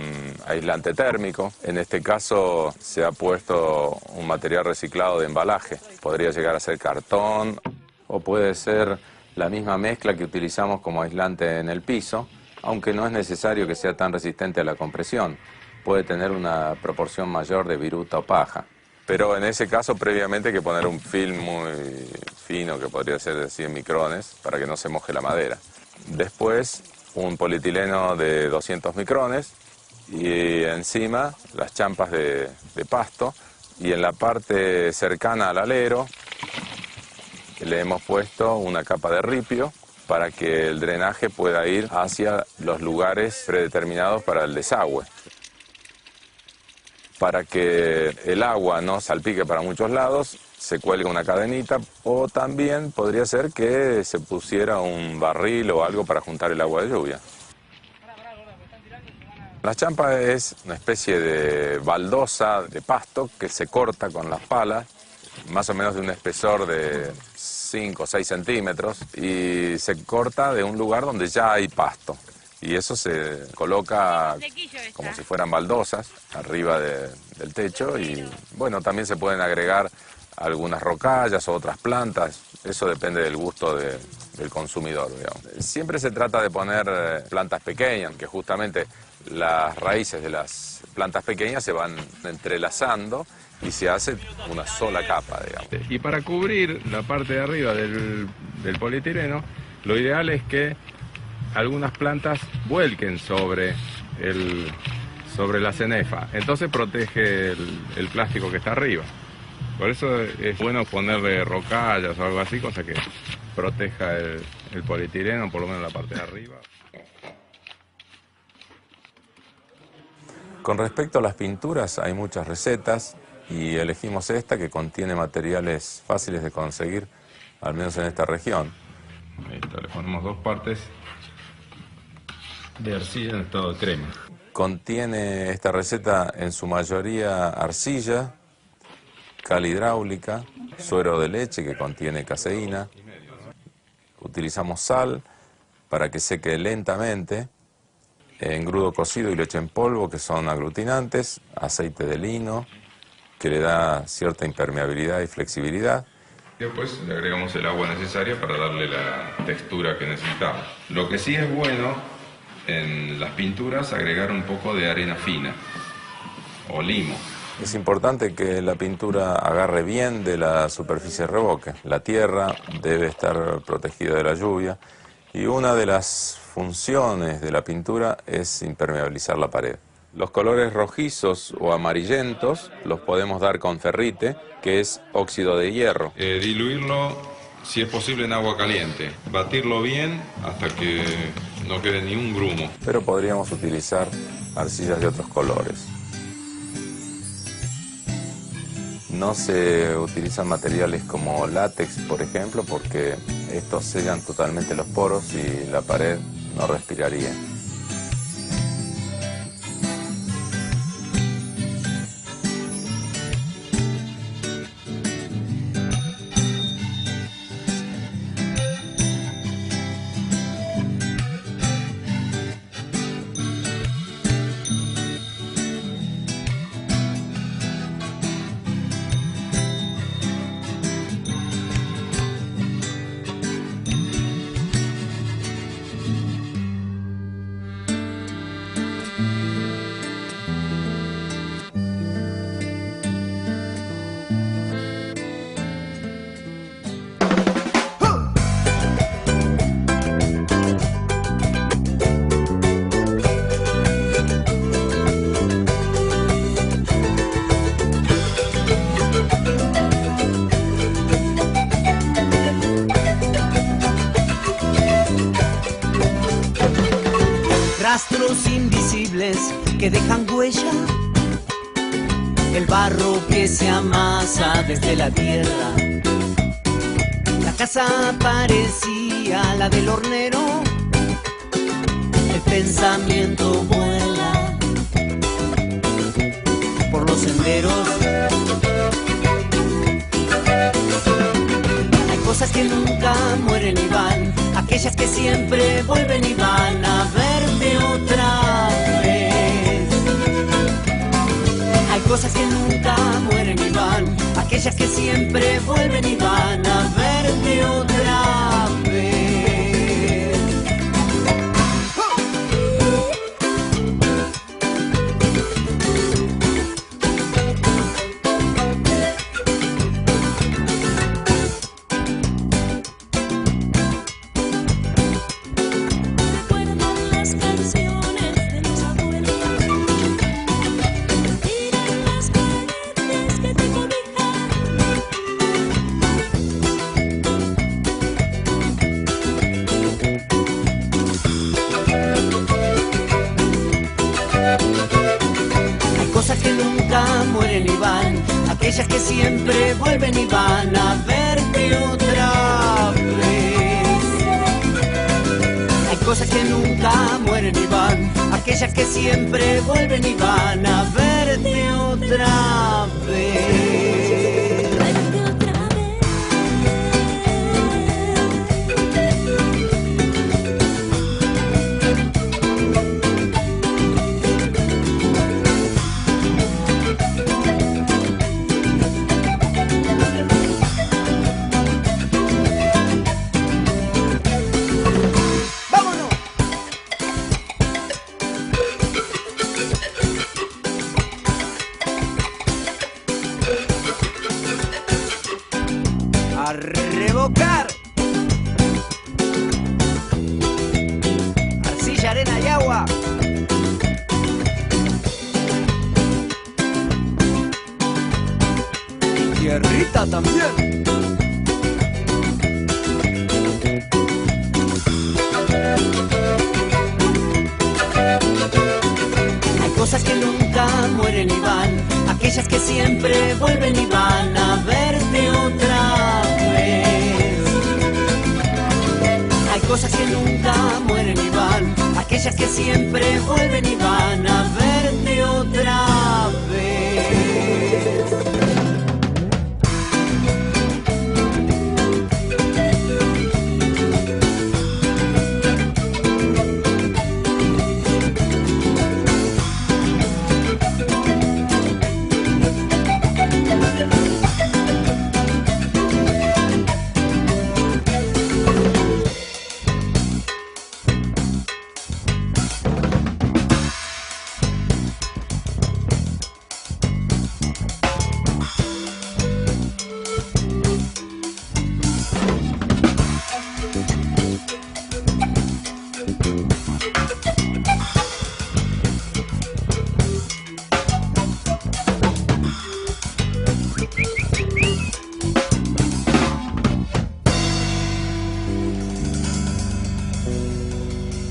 aislante térmico. En este caso se ha puesto un material reciclado de embalaje. Podría llegar a ser cartón o puede ser la misma mezcla que utilizamos como aislante en el piso, aunque no es necesario que sea tan resistente a la compresión. Puede tener una proporción mayor de viruta o paja. Pero en ese caso previamente hay que poner un film muy fino, que podría ser de 100 micrones, para que no se moje la madera. Después un polietileno de 200 micrones y encima las champas de pasto. Y en la parte cercana al alero le hemos puesto una capa de ripio para que el drenaje pueda ir hacia los lugares predeterminados para el desagüe. Para que el agua no salpique para muchos lados, se cuelga una cadenita o también podría ser que se pusiera un barril o algo para juntar el agua de lluvia. La champa es una especie de baldosa de pasto que se corta con las palas, más o menos de un espesor de 5 o 6 centímetros, y se corta de un lugar donde ya hay pasto. Y eso se coloca como si fueran baldosas arriba del techo y bueno, también se pueden agregar algunas rocallas o otras plantas, eso depende del gusto del consumidor, digamos. Siempre se trata de poner plantas pequeñas, que justamente las raíces de las plantas pequeñas se van entrelazando y se hace una sola capa, digamos. Y para cubrir la parte de arriba del polietileno, lo ideal es que algunas plantas vuelquen sobre la cenefa, entonces protege el plástico que está arriba. Por eso es bueno ponerle rocallas o algo así, cosa que proteja el polietileno, por lo menos la parte de arriba. Con respecto a las pinturas, hay muchas recetas y elegimos esta que contiene materiales fáciles de conseguir, al menos en esta región. Ahí está, le ponemos 2 partes de arcilla en estado de crema. Contiene esta receta en su mayoría arcilla, cal hidráulica, suero de leche que contiene caseína. Utilizamos sal para que seque lentamente, engrudo cocido y leche en polvo que son aglutinantes, aceite de lino, que le da cierta impermeabilidad y flexibilidad. Después le agregamos el agua necesaria para darle la textura que necesitamos. Lo que sí es bueno en las pinturas agregar un poco de arena fina o limo. Es importante que la pintura agarre bien de la superficie de revoque. La tierra debe estar protegida de la lluvia y una de las funciones de la pintura es impermeabilizar la pared. Los colores rojizos o amarillentos los podemos dar con ferrite, que es óxido de hierro. Diluirlo, si es posible, en agua caliente. Batirlo bien hasta que no quede ni un grumo. Pero podríamos utilizar arcillas de otros colores. No se utilizan materiales como látex, por ejemplo, porque estos sellan totalmente los poros y la pared no respiraría. Rastros invisibles que dejan huella, el barro que se amasa desde la tierra. La casa parecía la del hornero, el pensamiento vuela por los senderos. Hay cosas que nunca mueren y van, aquellas que siempre vuelven y van a verte otra vez. Hay cosas que nunca mueren y van, aquellas que siempre vuelven y van a verte otra vez. Aquellas que siempre vuelven y van a verte otra vez. Hay cosas que nunca mueren y van, aquellas que siempre vuelven y van a verte otra vez. Revocar arcilla, arena y agua. Y tierrita también. Hay cosas que nunca mueren y van, aquellas que siempre vuelven y van a verte otra vez. Hay cosas que nunca mueren y van, aquellas que siempre vuelven y van a verte otra vez.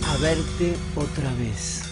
A verte otra vez.